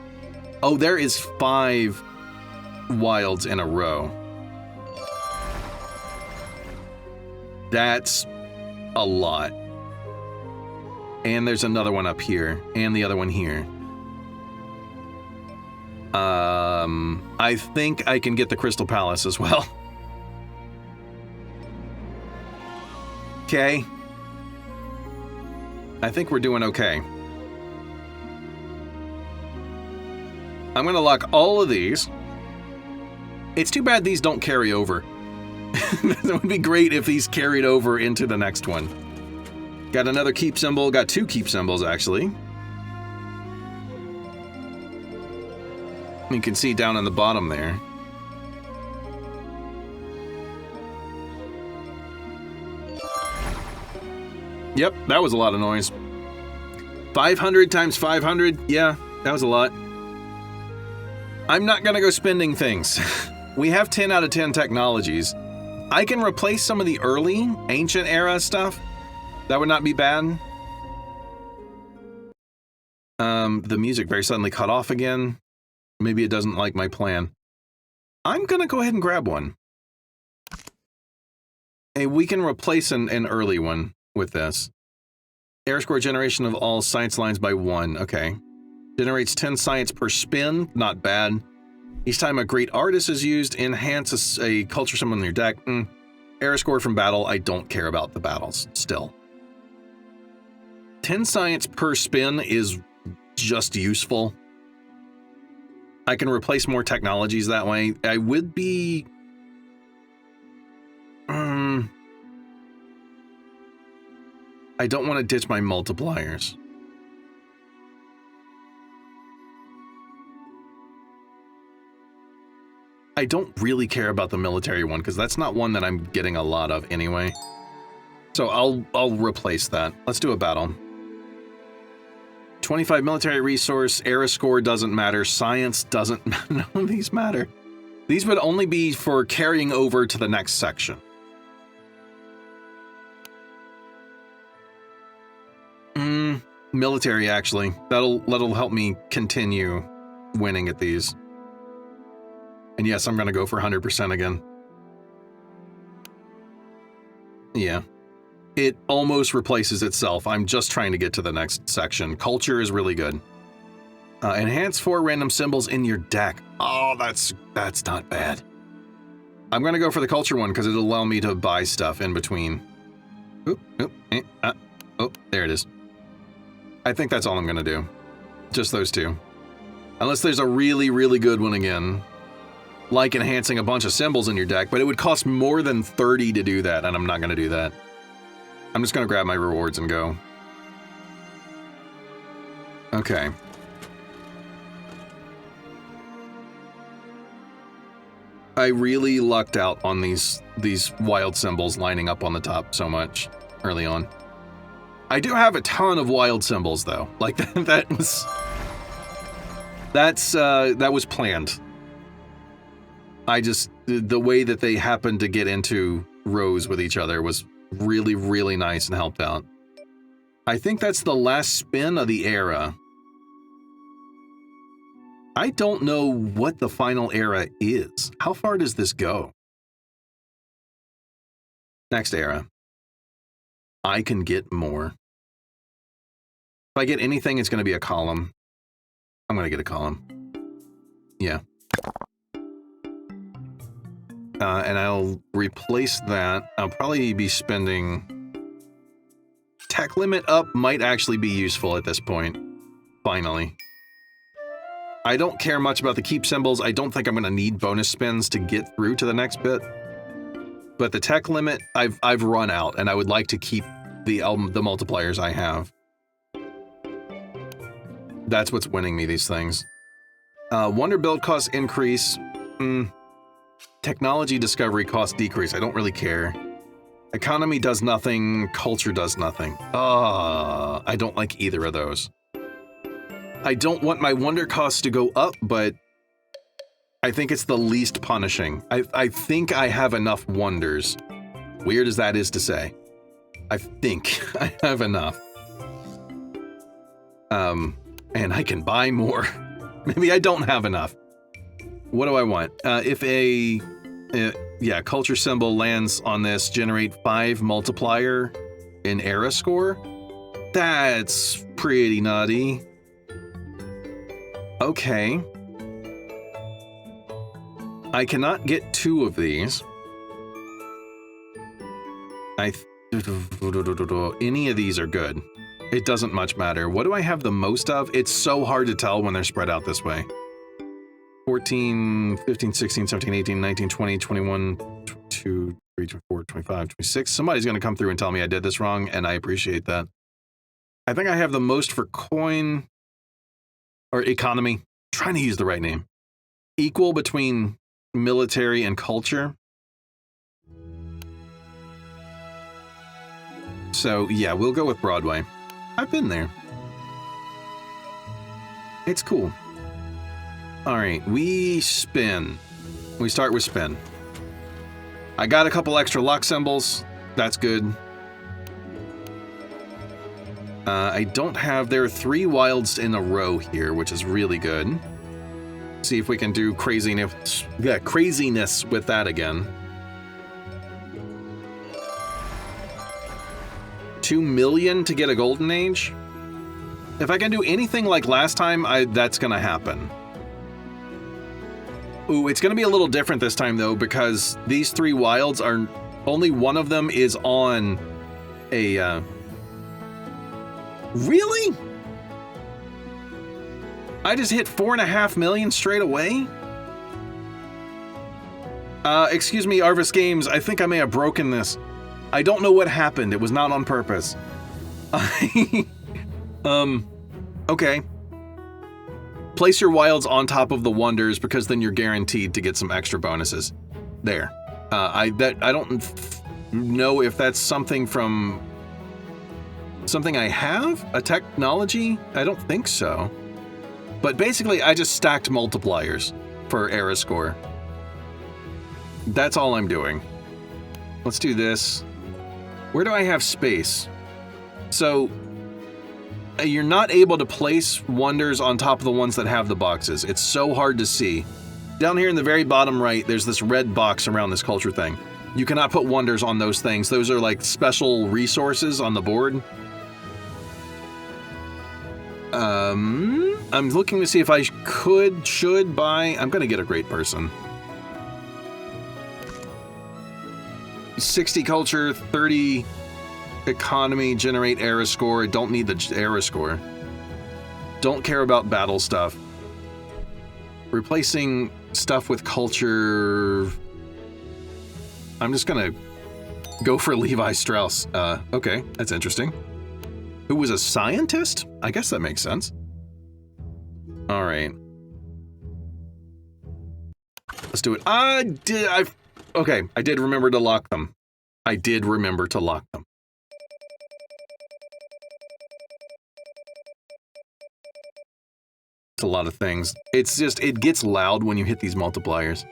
Oh, there is 5 wilds in a row. That's a lot. And there's another one up here, and the other one here. I think I can get the Crystal Palace as well. Okay. I think we're doing okay. I'm gonna lock all of these. It's too bad these don't carry over. That would be great if these carried over into the next one. Got another keep symbol, got 2 keep symbols actually. You can see down on the bottom there. Yep, that was a lot of noise. 500 times 500, yeah, that was a lot. I'm not gonna go spending things. We have 10 out of 10 technologies. I can replace some of the early, ancient era stuff. That would not be bad. The music very suddenly cut off again. Maybe it doesn't like my plan. I'm gonna go ahead and grab one. Hey, we can replace an early one with this. Air score generation of all science lines by 1. Okay. Generates 10 science per spin. Not bad. Each time a great artist is used, enhances a culture symbol in your deck. Air score from battle. I don't care about the battles still. 10 science per spin is just useful. I can replace more technologies that way. I would be... I don't want to ditch my multipliers. I don't really care about the military one because that's not one that I'm getting a lot of anyway. So I'll replace that. Let's do a battle. 25 military resource, era score doesn't matter, science doesn't matter. None of these matter. These would only be for carrying over to the next section. Military, actually. That'll help me continue winning at these. And yes, I'm gonna go for 100% again. Yeah. It almost replaces itself. I'm just trying to get to the next section. Culture is really good. Enhance 4 random symbols in your deck. Oh, that's not bad. I'm gonna go for the culture one because it'll allow me to buy stuff in between. Oh, there it is. I think that's all I'm gonna do. Just those 2. Unless there's a really, really good one again. Like enhancing a bunch of symbols in your deck, but it would cost more than 30 to do that, and I'm not gonna do that. I'm just gonna grab my rewards and go. Okay. I really lucked out on these wild symbols lining up on the top so much early on. I do have a ton of wild symbols though. Like that was planned. I just, the way that they happened to get into rows with each other was really, really nice and helped out. I think that's the last spin of the era. I don't know what the final era is. How far does this go? Next era. I can get more. If I get anything, it's going to be a column. I'm going to get a column. Yeah. And I'll replace that. I'll probably be spending... Tech limit up might actually be useful at this point. Finally. I don't care much about the keep symbols. I don't think I'm going to need bonus spins to get through to the next bit. But the tech limit, I've run out, and I would like to keep the multipliers I have. That's what's winning me these things. Wonder build cost increase. Technology discovery cost decrease. I don't really care. Economy does nothing. Culture does nothing. I don't like either of those. I don't want my wonder costs to go up, but I think it's the least punishing. I think I have enough wonders. Weird as that is to say. I think I have enough. And I can buy more. Maybe I don't have enough. What do I want? If yeah, culture symbol lands on this, generate 5 multiplier in era score. That's pretty nutty. Okay. I cannot get 2 of these. Any of these are good. It doesn't much matter. What do I have the most of? It's so hard to tell when they're spread out this way. 14, 15, 16, 17, 18, 19, 20, 21, 22, 23, 24, 25, 26. Somebody's going to come through and tell me I did this wrong, and I appreciate that. I think I have the most for coin or economy. I'm trying to use the right name. Equal between military and culture. So, yeah, we'll go with Broadway. I've been there. It's cool. All right, we spin. We start with spin. I got a couple extra luck symbols. That's good. I don't have... There are 3 wilds in a row here, which is really good. See if we can do craziness with that again. 2 million to get a golden age. If I can do anything like last time, that's gonna happen. Ooh, it's gonna be a little different this time though, because these 3 wilds are... Only one of them is on a... Really? I just hit 4.5 million straight away? Excuse me, Arvis Games, I think I may have broken this. I don't know what happened. It was not on purpose. Okay. Place your wilds on top of the wonders because then you're guaranteed to get some extra bonuses. There. I don't know if that's something from something I have? A technology? I don't think so. But basically, I just stacked multipliers for era score. That's all I'm doing. Let's do this. Where do I have space? So, you're not able to place wonders on top of the ones that have the boxes. It's so hard to see. Down here in the very bottom right, there's this red box around this culture thing. You cannot put wonders on those things. Those are like special resources on the board. I'm looking to see if I should buy... I'm gonna get a great person. 60 culture, 30 economy, generate era score. I don't need the era score. Don't care about battle stuff. Replacing stuff with culture... I'm just gonna go for Levi Strauss. Okay, that's interesting. Who was a scientist? I guess that makes sense. All right. Let's do it. Okay, I did remember to lock them. I did remember to lock them. It's a lot of things. It's just, it gets loud when you hit these multipliers.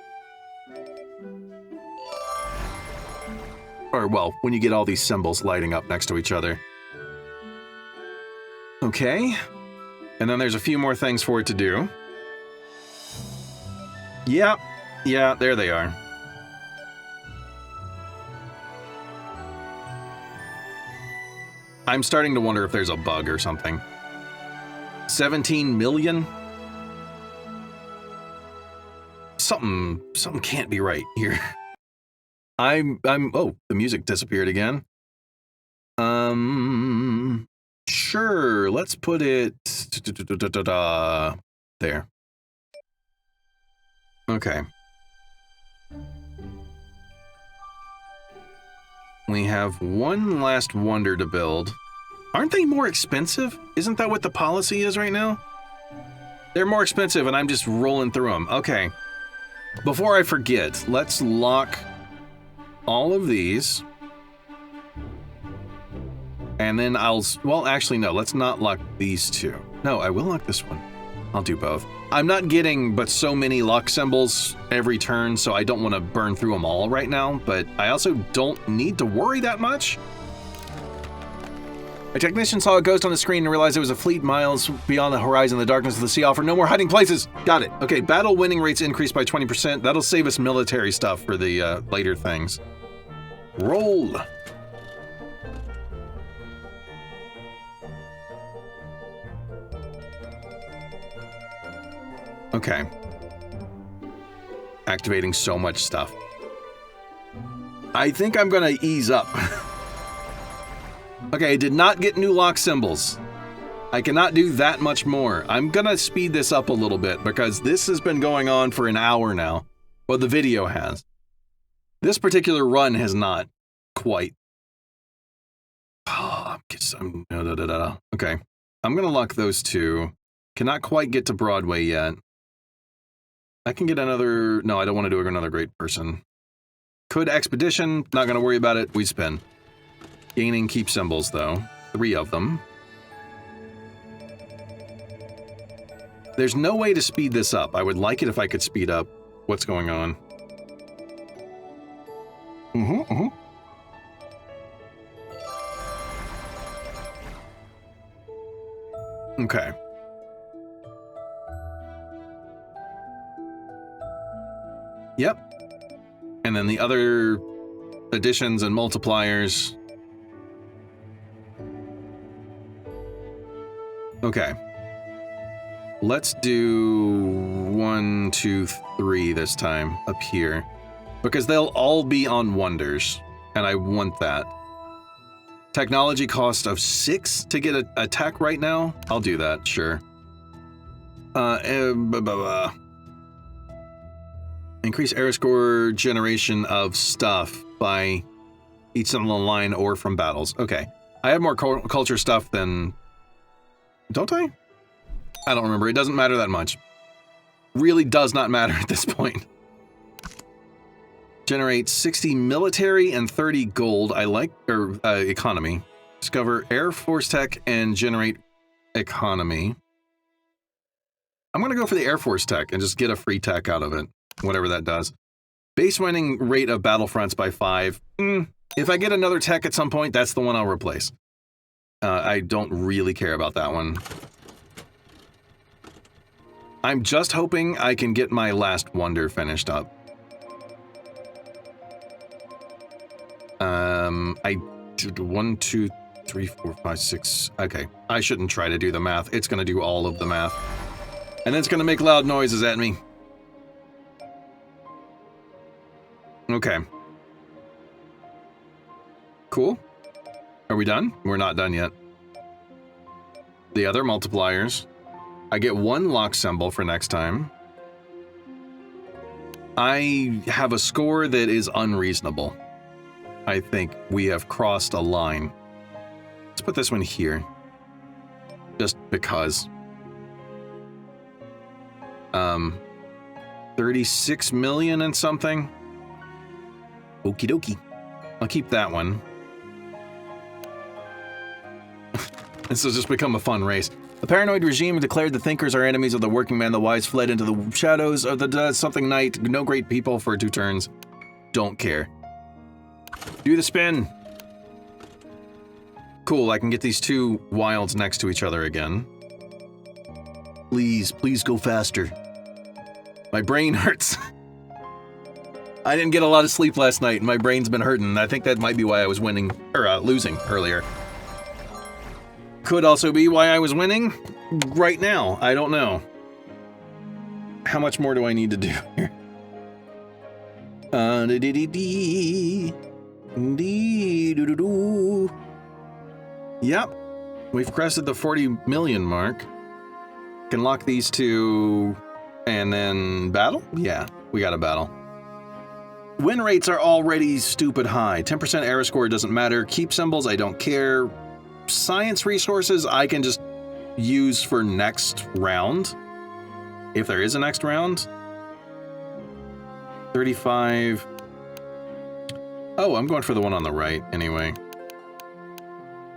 Or, well, when you get all these symbols lighting up next to each other. Okay. And then there's a few more things for it to do. Yeah, there they are. I'm starting to wonder if there's a bug or something. 17 million? Something can't be right here. Oh, the music disappeared again. Sure, let's put it there. Okay. We have one last wonder to build. Aren't they more expensive? Isn't that what the policy is right now? They're more expensive and I'm just rolling through them. Okay. Before I forget, let's lock all of these. And then well, actually, no, let's not lock these two. No, I will lock this one. I'll do both. I'm not getting but so many luck symbols every turn, so I don't want to burn through them all right now, but I also don't need to worry that much. A technician saw a ghost on the screen and realized it was a fleet miles beyond the horizon. The darkness of the sea offered no more hiding places. Got it. Okay, battle winning rates increased by 20%. That'll save us military stuff for the later things. Roll. Okay. Activating so much stuff. I think I'm gonna ease up. Okay, I did not get new lock symbols. I cannot do that much more. I'm gonna speed this up a little bit because this has been going on for an hour now. Well, the video has. This particular run has not quite. Oh, okay, I'm gonna lock those two. Cannot quite get to Broadway yet. I can get another... No, I don't want to do another great person. Could expedition, not gonna worry about it, we spin. Gaining keep symbols though, 3 of them. There's no way to speed this up. I would like it if I could speed up what's going on. Okay. Yep. And then the other additions and multipliers. Okay. Let's do 1, 2, 3 this time up here. Because they'll all be on wonders. And I want that. Technology cost of 6 to get an attack right now? I'll do that, sure. Increase error score generation of stuff by each symbol on the line or from battles. Okay. I have more culture stuff than... Don't I? I don't remember. It doesn't matter that much. Really does not matter at this point. Generate 60 military and 30 gold. I like... economy. Discover Air Force Tech and generate economy. I'm going to go for the Air Force Tech and just get a free tech out of it. Whatever that does. Base winning rate of battlefronts by 5. If I get another tech at some point, that's the one I'll replace. I don't really care about that one. I'm just hoping I can get my last wonder finished up. I did 1, 2, 3, 4, 5, 6. Okay, I shouldn't try to do the math. It's going to do all of the math. And then it's going to make loud noises at me. Okay. Cool. Are we done? We're not done yet. The other multipliers. I get 1 lock symbol for next time. I have a score that is unreasonable. I think we have crossed a line. Let's put this one here. Just because. 36 million and something. Okie dokie. I'll keep that one. This has just become a fun race. The paranoid regime declared the thinkers are enemies of the working man. The wise fled into the shadows of the something night. No great people for 2 turns. Don't care. Do the spin. Cool, I can get these 2 wilds next to each other again. Please, please go faster. My brain hurts. I didn't get a lot of sleep last night, and my brain's been hurting. I think that might be why I was winning, or losing earlier. Could also be why I was winning right now. I don't know. How much more do I need to do here? Yep. We've crested the 40 million mark. Can lock these 2 and then battle? Yeah, we got a battle. Win rates are already stupid high. 10% error score doesn't matter. Keep symbols, I don't care. Science resources, I can just use for next round. If there is a next round. 35. Oh, I'm going for the one on the right anyway.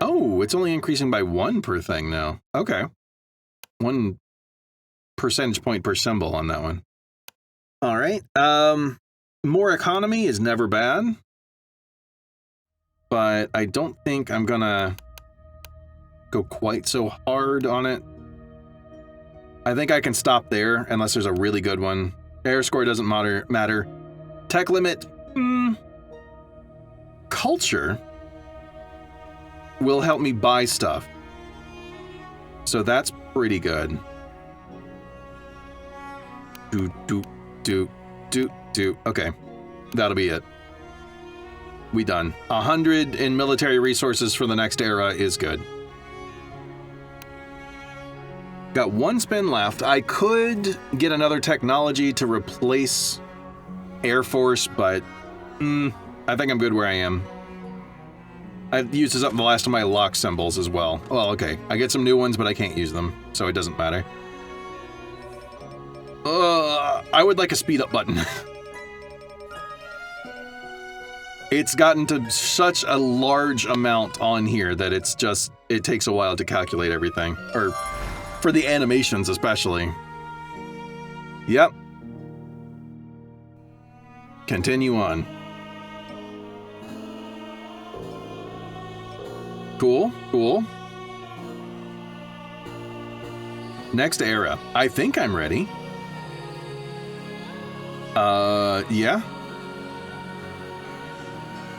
Oh, it's only increasing by 1 per thing now. Okay. 1 percentage point per symbol on that one. All right. More economy is never bad. But I don't think I'm gonna go quite so hard on it. I think I can stop there unless there's a really good one. Error score doesn't matter. Tech limit, culture will help me buy stuff. So that's pretty good. Okay, that'll be it. We done. 100 in military resources for the next era is good. Got one spin left. I could get another technology to replace Air Force, but I think I'm good where I am. I've used this up the last of my lock symbols as well. Well, okay. I get some new ones, but I can't use them, so it doesn't matter. I would like a speed up button. It's gotten to such a large amount on here that it's just, it takes a while to calculate everything. Or for the animations especially. Yep. Continue on. Cool, cool. Next era. I think I'm ready. Yeah.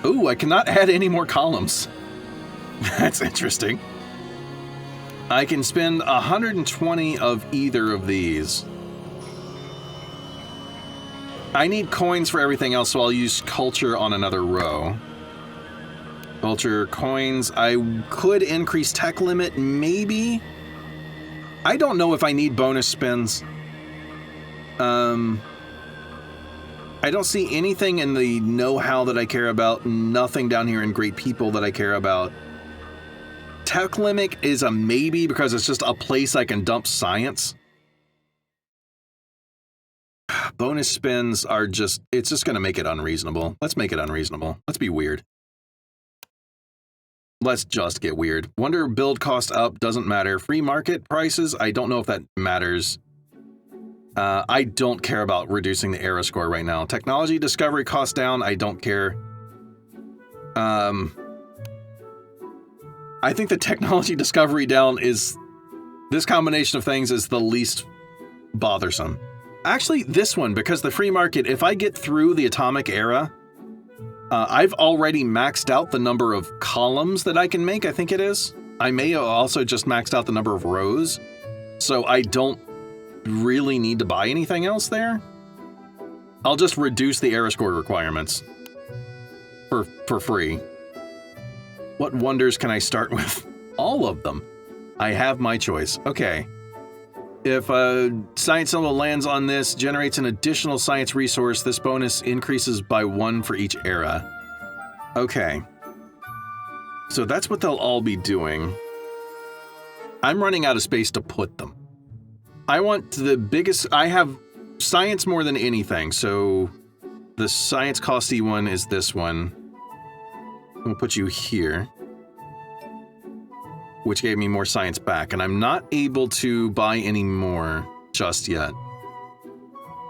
Ooh, I cannot add any more columns. That's interesting. I can spend 120 of either of these. I need coins for everything else, so I'll use culture on another row. Culture, coins. I could increase tech limit, maybe? I don't know if I need bonus spins. I don't see anything in the know-how that I care about, nothing down here in great people that I care about. Tech limit is a maybe because it's just a place I can dump science. Bonus spins are just, it's just going to make it unreasonable. Let's make it unreasonable. Let's be weird. Let's just get weird. Wonder build cost up, doesn't matter. Free market prices, I don't know if that matters. I don't care about reducing the era score right now. Technology discovery cost down, I don't care. I think the technology discovery down is, this combination of things is the least bothersome. Actually, this one, because the free market, if I get through the atomic era, I've already maxed out the number of columns that I can make, I think it is. I may have also just maxed out the number of rows, so I don't really need to buy anything else there. I'll just reduce the era score requirements for free. What wonders can I start with? All of them. I have my choice. Okay. If a science symbol lands on this, generates an additional science resource, this bonus increases by 1 for each era. Okay. So that's what they'll all be doing. I'm running out of space to put them. I want the biggest, I have science more than anything, so the science costy one is this one. We'll put you here, which gave me more science back, and I'm not able to buy any more just yet.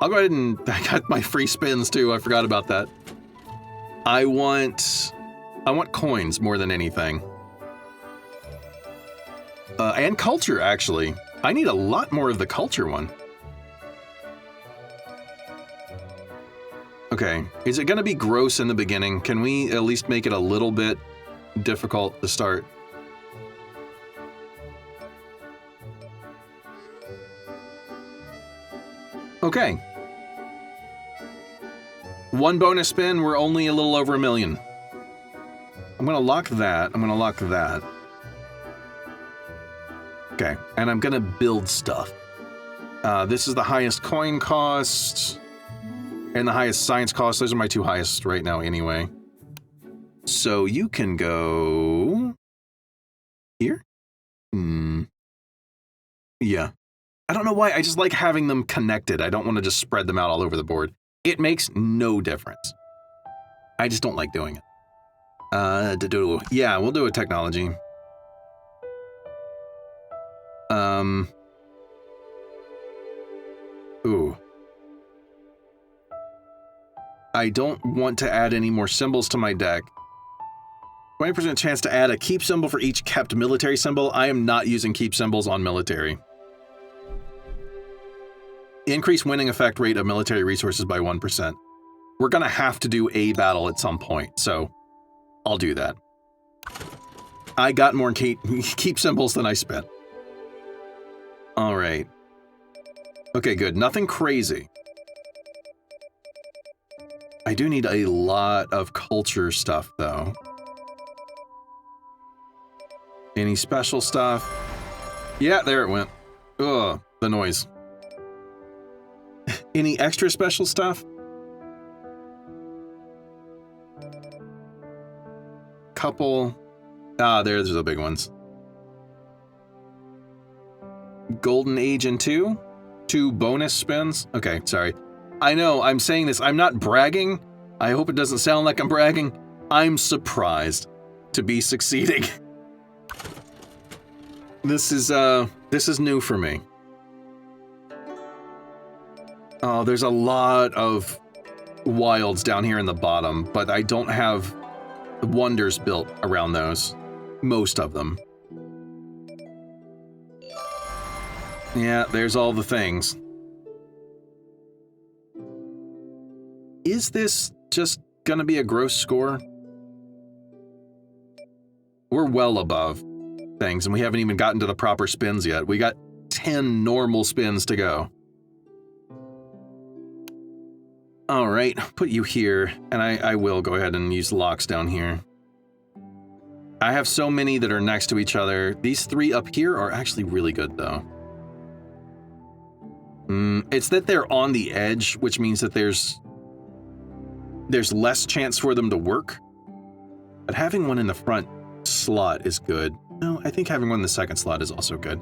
I'll go ahead and, I got my free spins too, I forgot about that. I want coins more than anything. And culture, actually. I need a lot more of the culture one. Okay, is it gonna be gross in the beginning? Can we at least make it a little bit difficult to start? Okay. One bonus spin, we're only a little over 1 million. I'm gonna lock that, I'm gonna lock that. Okay, and I'm gonna build stuff. This is the highest coin cost and the highest science cost. Those are my two highest right now anyway. So you can go here? Yeah. I don't know why, I just like having them connected. I don't want to just spread them out all over the board. It makes no difference. I just don't like doing it. Yeah, we'll do a technology. Ooh. I don't want to add any more symbols to my deck. 20% chance to add a keep symbol for each kept military symbol. I am not using keep symbols on military. Increase winning effect rate of military resources by 1%. We're going to have to do a battle at some point, so I'll do that. I got more keep symbols than I spent. All right. Okay, good. Nothing crazy. I do need a lot of culture stuff, though. Any special stuff? Yeah, there it went. Ugh, the noise. Any extra special stuff? Couple. Ah, there's the big ones. Golden Age in 2? 2 bonus spins? Okay, sorry. I know, I'm saying this. I'm not bragging. I hope it doesn't sound like I'm bragging. I'm surprised to be succeeding. This is new for me. Oh, there's a lot of wilds down here in the bottom, but I don't have wonders built around those. Most of them. Yeah, there's all the things. Is this just gonna be a gross score? We're well above things, and we haven't even gotten to the proper spins yet. We got 10 normal spins to go. All right, put you here, and I will go ahead and use locks down here. I have so many that are next to each other. These 3 up here are actually really good, though. It's that they're on the edge, which means that there's less chance for them to work. But having one in the front slot is good. No, I think having one in the second slot is also good.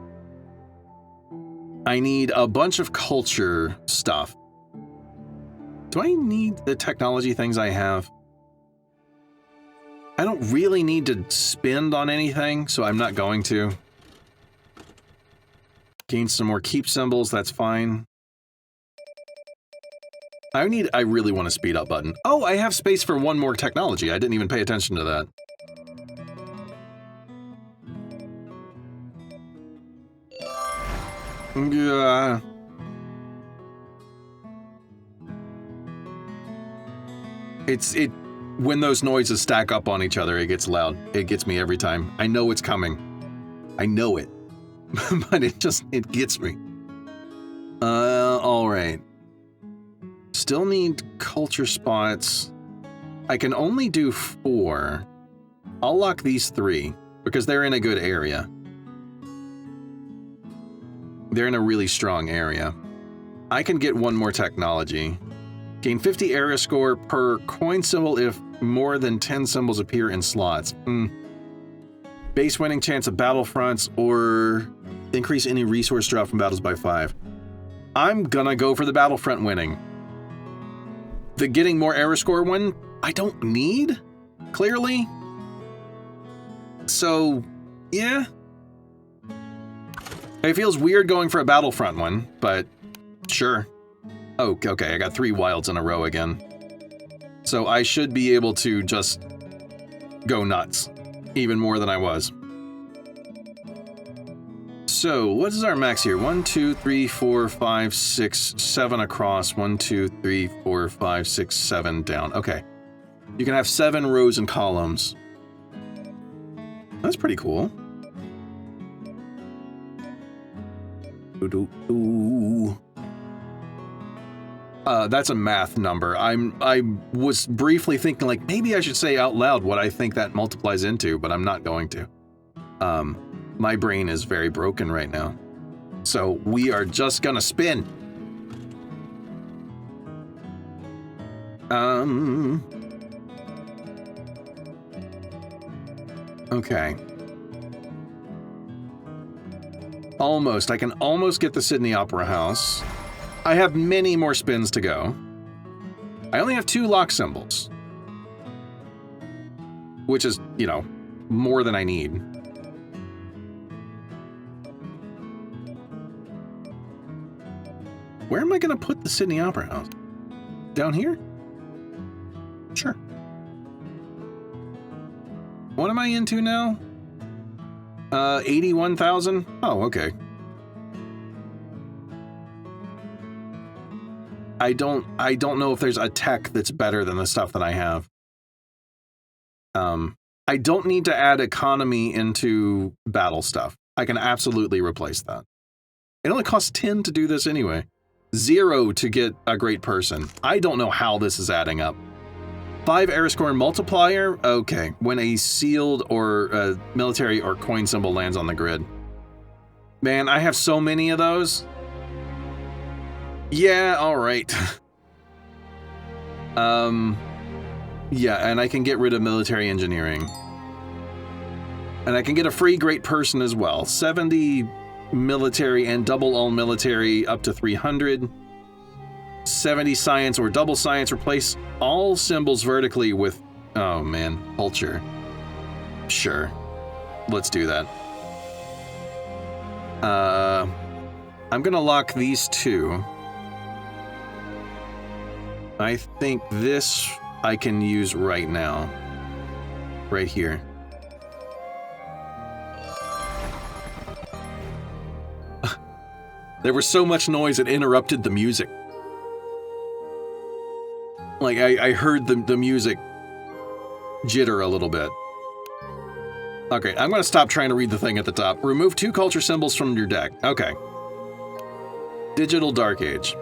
I need a bunch of culture stuff. Do I need the technology things I have? I don't really need to spend on anything, so I'm not going to. Gain some more keep symbols, that's fine. I really want a speed up button. Oh, I have space for one more technology. I didn't even pay attention to that. Yeah. When those noises stack up on each other, it gets loud. It gets me every time. I know it's coming. I know it. But it gets me. All right. Still need culture spots. I can only do 4. I'll lock these 3 because they're in a good area. They're in a really strong area. I can get one more technology. Gain 50 area score per coin symbol if more than 10 symbols appear in slots. Base winning chance of battlefronts or increase any resource drop from battles by 5. I'm gonna go for the battlefront winning. The getting more area score one, I don't need, clearly. So, yeah. It feels weird going for a battlefront one, but sure. Oh, okay, I got 3 wilds in a row again. So I should be able to just go nuts, even more than I was. So, what is our max here? 1, 2, 3, 4, 5, 6, 7 across. 1, 2, 3, 4, 5, 6, 7 down. Okay. You can have 7 rows and columns. That's pretty cool. That's a math number. I was briefly thinking, like, maybe I should say out loud what I think that multiplies into, but I'm not going to. My brain is very broken right now. So we are just gonna spin. Okay. Almost. I can almost get the Sydney Opera House. I have many more spins to go. I only have 2 lock symbols. Which is, you know, more than I need. Where am I going to put the Sydney Opera House? Down here? Sure. What am I into now? 81,000? Oh, okay. I don't know if there's a tech that's better than the stuff that I have. I don't need to add economy into battle stuff. I can absolutely replace that. It only costs 10 to do this anyway. 0 to get a great person. I don't know how this is adding up. 5 era score multiplier? Okay, when a sealed or military or coin symbol lands on the grid. Man, I have so many of those. Yeah, alright. Yeah, and I can get rid of military engineering. And I can get a free great person as well. 70 military and double all military up to 300. 70 science or double science. Replace all symbols vertically with, oh man, culture. Sure. Let's do that. I'm gonna lock these two. I think this I can use right now. Right here. There was so much noise it interrupted the music. Like, I heard the music jitter a little bit. Okay, I'm gonna stop trying to read the thing at the top. Remove 2 culture symbols from your deck. Okay. Digital Dark Age.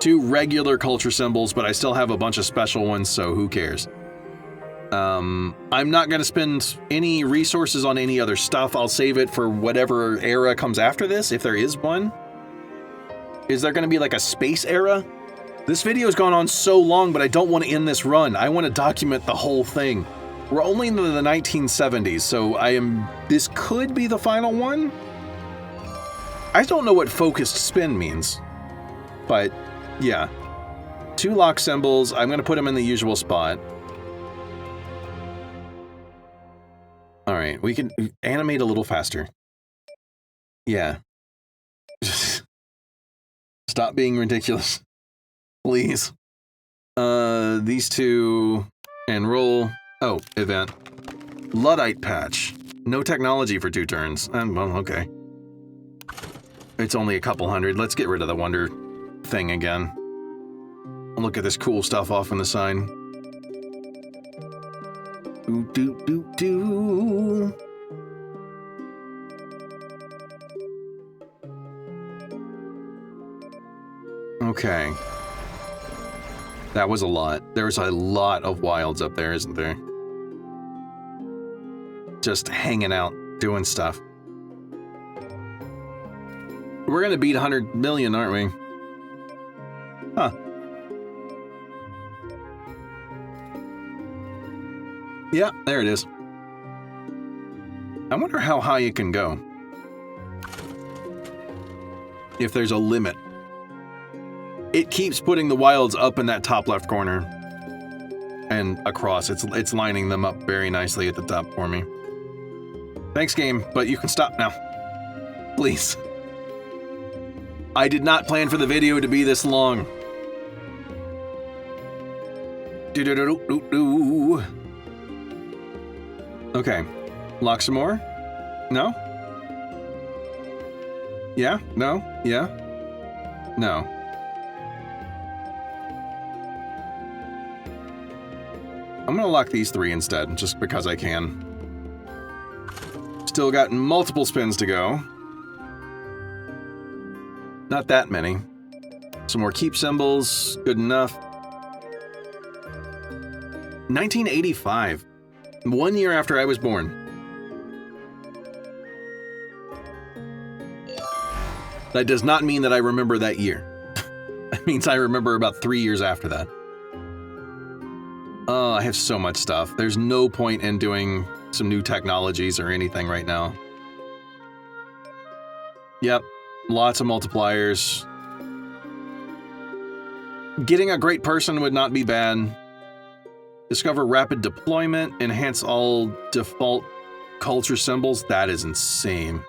2 regular culture symbols, but I still have a bunch of special ones, so who cares? I'm not gonna spend any resources on any other stuff. I'll save it for whatever era comes after this, if there is one. Is there gonna be like a space era? This video's gone on so long, but I don't want to end this run. I want to document the whole thing. We're only in the 1970s, so this could be the final one? I don't know what focused spin means, but yeah. 2 lock symbols, I'm gonna put them in the usual spot. All right, we can animate a little faster. Yeah. Stop being ridiculous. Please. These 2 and roll. Oh, event. Luddite patch. No technology for 2 turns. Well, okay. It's only a couple hundred. Let's get rid of the wonder thing again. Look at this cool stuff off on the sign. Do. Okay. That was a lot. There's a lot of wilds up there, isn't there? Just hanging out, doing stuff. We're gonna beat 100 million, aren't we? Huh. Yeah, there it is. I wonder how high it can go. If there's a limit. It keeps putting the wilds up in that top left corner. And across. It's lining them up very nicely at the top for me. Thanks, game, but you can stop now. Please. I did not plan for the video to be this long. Okay. Lock some more? No? Yeah? No? Yeah? No. I'm gonna lock these 3 instead, just because I can. Still got multiple spins to go. Not that many. Some more keep symbols, good enough. 1985. 1 year after I was born. That does not mean that I remember that year. That means I remember about 3 years after that. Oh, I have so much stuff. There's no point in doing some new technologies or anything right now. Yep, lots of multipliers. Getting a great person would not be bad. Discover rapid deployment, enhance all default culture symbols. That is insane.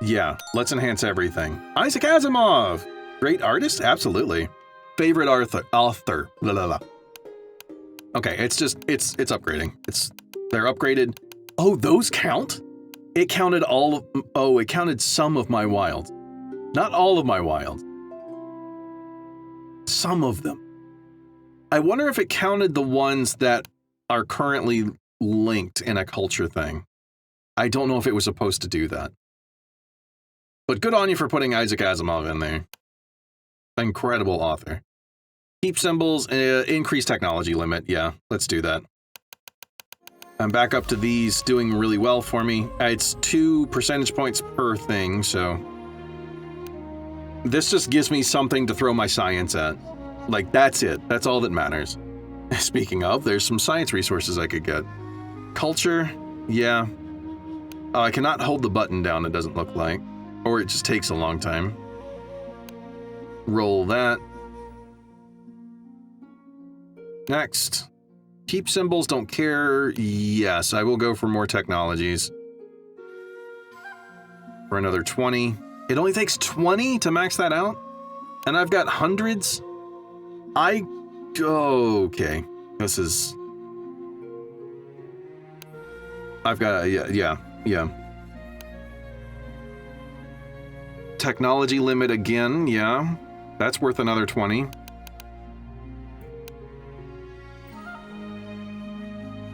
Yeah, let's enhance everything. Isaac Asimov! Great artist? Absolutely. Favorite author? Blah, blah, blah. Okay, it's upgrading. They're upgraded. Oh, those count? It counted it counted some of my wild. Not all of my wild. Some of them. I wonder if it counted the ones that are currently linked in a culture thing. I don't know if it was supposed to do that. But good on you for putting Isaac Asimov in there. Incredible author. Keep symbols, increase technology limit. Yeah, let's do that. I'm back up to these doing really well for me. It's 2 percentage points per thing, so... This just gives me something to throw my science at. Like, that's it. That's all that matters. Speaking of, there's some science resources I could get. Culture? Yeah. I cannot hold the button down, it doesn't look like. Or it just takes a long time. Roll that. Next. Keep symbols, don't care. Yes, I will go for more technologies. For another 20. It only takes 20 to max that out? And I've got hundreds? Okay. This is... I've got... Yeah. Technology limit again, yeah. That's worth another 20.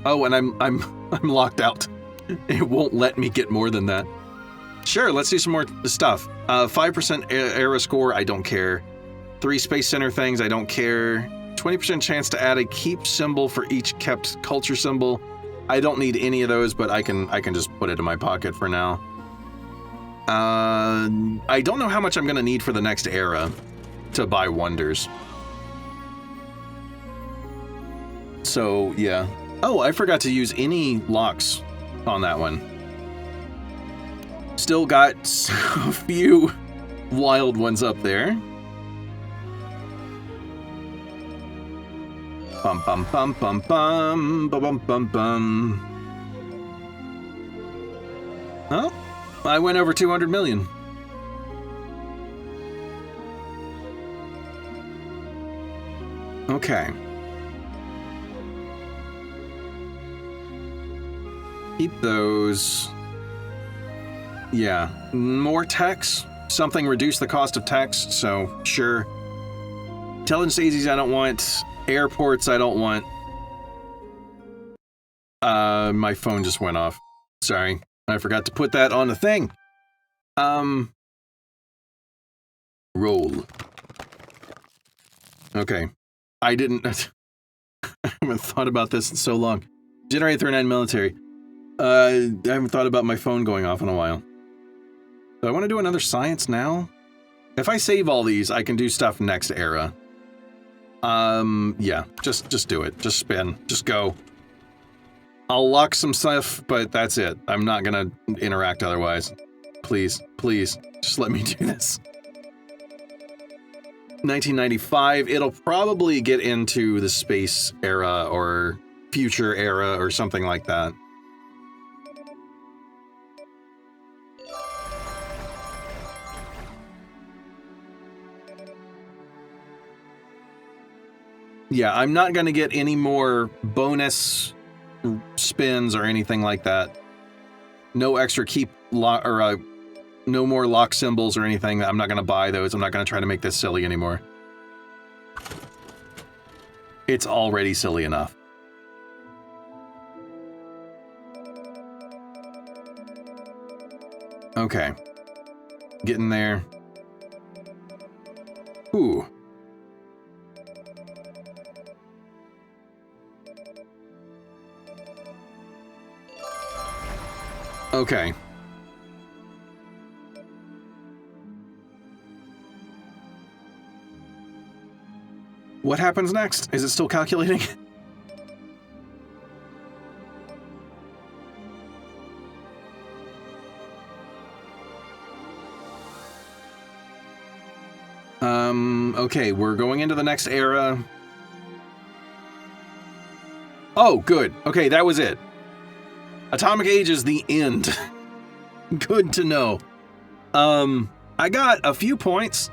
Oh, and I'm locked out. It won't let me get more than that. Sure, let's do some more stuff. 5% era score, I don't care. 3 Space Center things, I don't care. 20% chance to add a keep symbol for each kept culture symbol. I don't need any of those, but I can just put it in my pocket for now. I don't know how much I'm gonna need for the next era to buy wonders. So, yeah. Oh, I forgot to use any locks on that one. Still got a few wild ones up there. Bum bum bum bum bum bum bum bum. Oh, I went over 200 million. Okay. Keep those. Yeah, more text. Something reduce the cost of text, so sure. Intelligence agencies I don't want. Airports I don't want. My phone just went off. Sorry, I forgot to put that on the thing. Roll. Okay, I didn't. I haven't thought about this in so long. Generate 39 military. I haven't thought about my phone going off in a while. Do I want to do another science now? If I save all these, I can do stuff next era. Yeah, just do it. Just spin. Just go. I'll lock some stuff, but that's it. I'm not gonna interact otherwise. Please, please, just let me do this. 1995, it'll probably get into the space era or future era or something like that. Yeah, I'm not going to get any more bonus spins or anything like that. No extra keep lock or no more lock symbols or anything. I'm not going to buy those. I'm not going to try to make this silly anymore. It's already silly enough. Okay. Getting there. Ooh. Okay. What happens next? Is it still calculating? Okay, we're going into the next era. Oh, good. Okay, that was it. Atomic Age is the end. Good to know. I got a few points.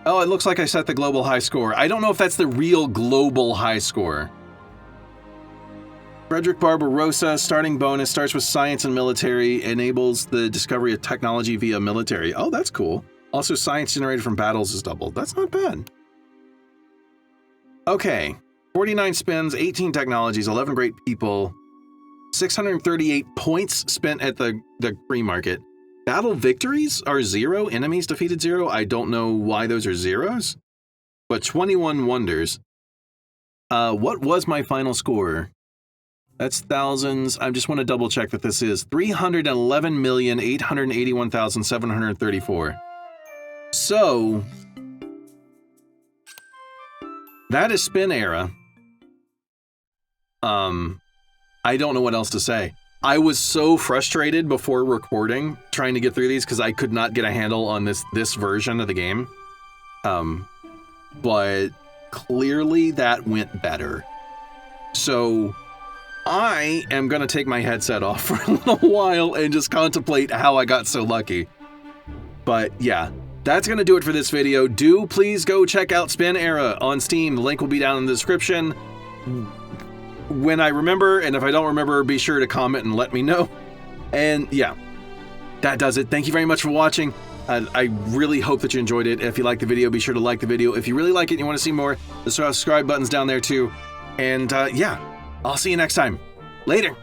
Oh, it looks like I set the global high score. I don't know if that's the real global high score. Frederick Barbarossa, starting bonus, starts with science and military, enables the discovery of technology via military. Oh, that's cool. Also, science generated from battles is doubled. That's not bad. Okay, 49 spins, 18 technologies, 11 great people, 638 points spent at the free market. Battle victories are 0, enemies defeated 0. I don't know why those are zeros, but 21 wonders. What was my final score? That's thousands. I just want to double check that this is 311,881,734. So that is SpinEra. I don't know what else to say. I was so frustrated before recording trying to get through these because I could not get a handle on this version of the game. But clearly that went better. So I am going to take my headset off for a little while and just contemplate how I got so lucky. But yeah, that's going to do it for this video. Do please go check out SpinEra on Steam. The link will be down in the description. When I remember, and if I don't remember, be sure to comment and let me know. And yeah, that does it. Thank you very much for watching. I really hope that you enjoyed it. If you liked the video, be sure to like the video. If you really like it and you want to see more, the subscribe button's down there too. And yeah, I'll see you next time. Later.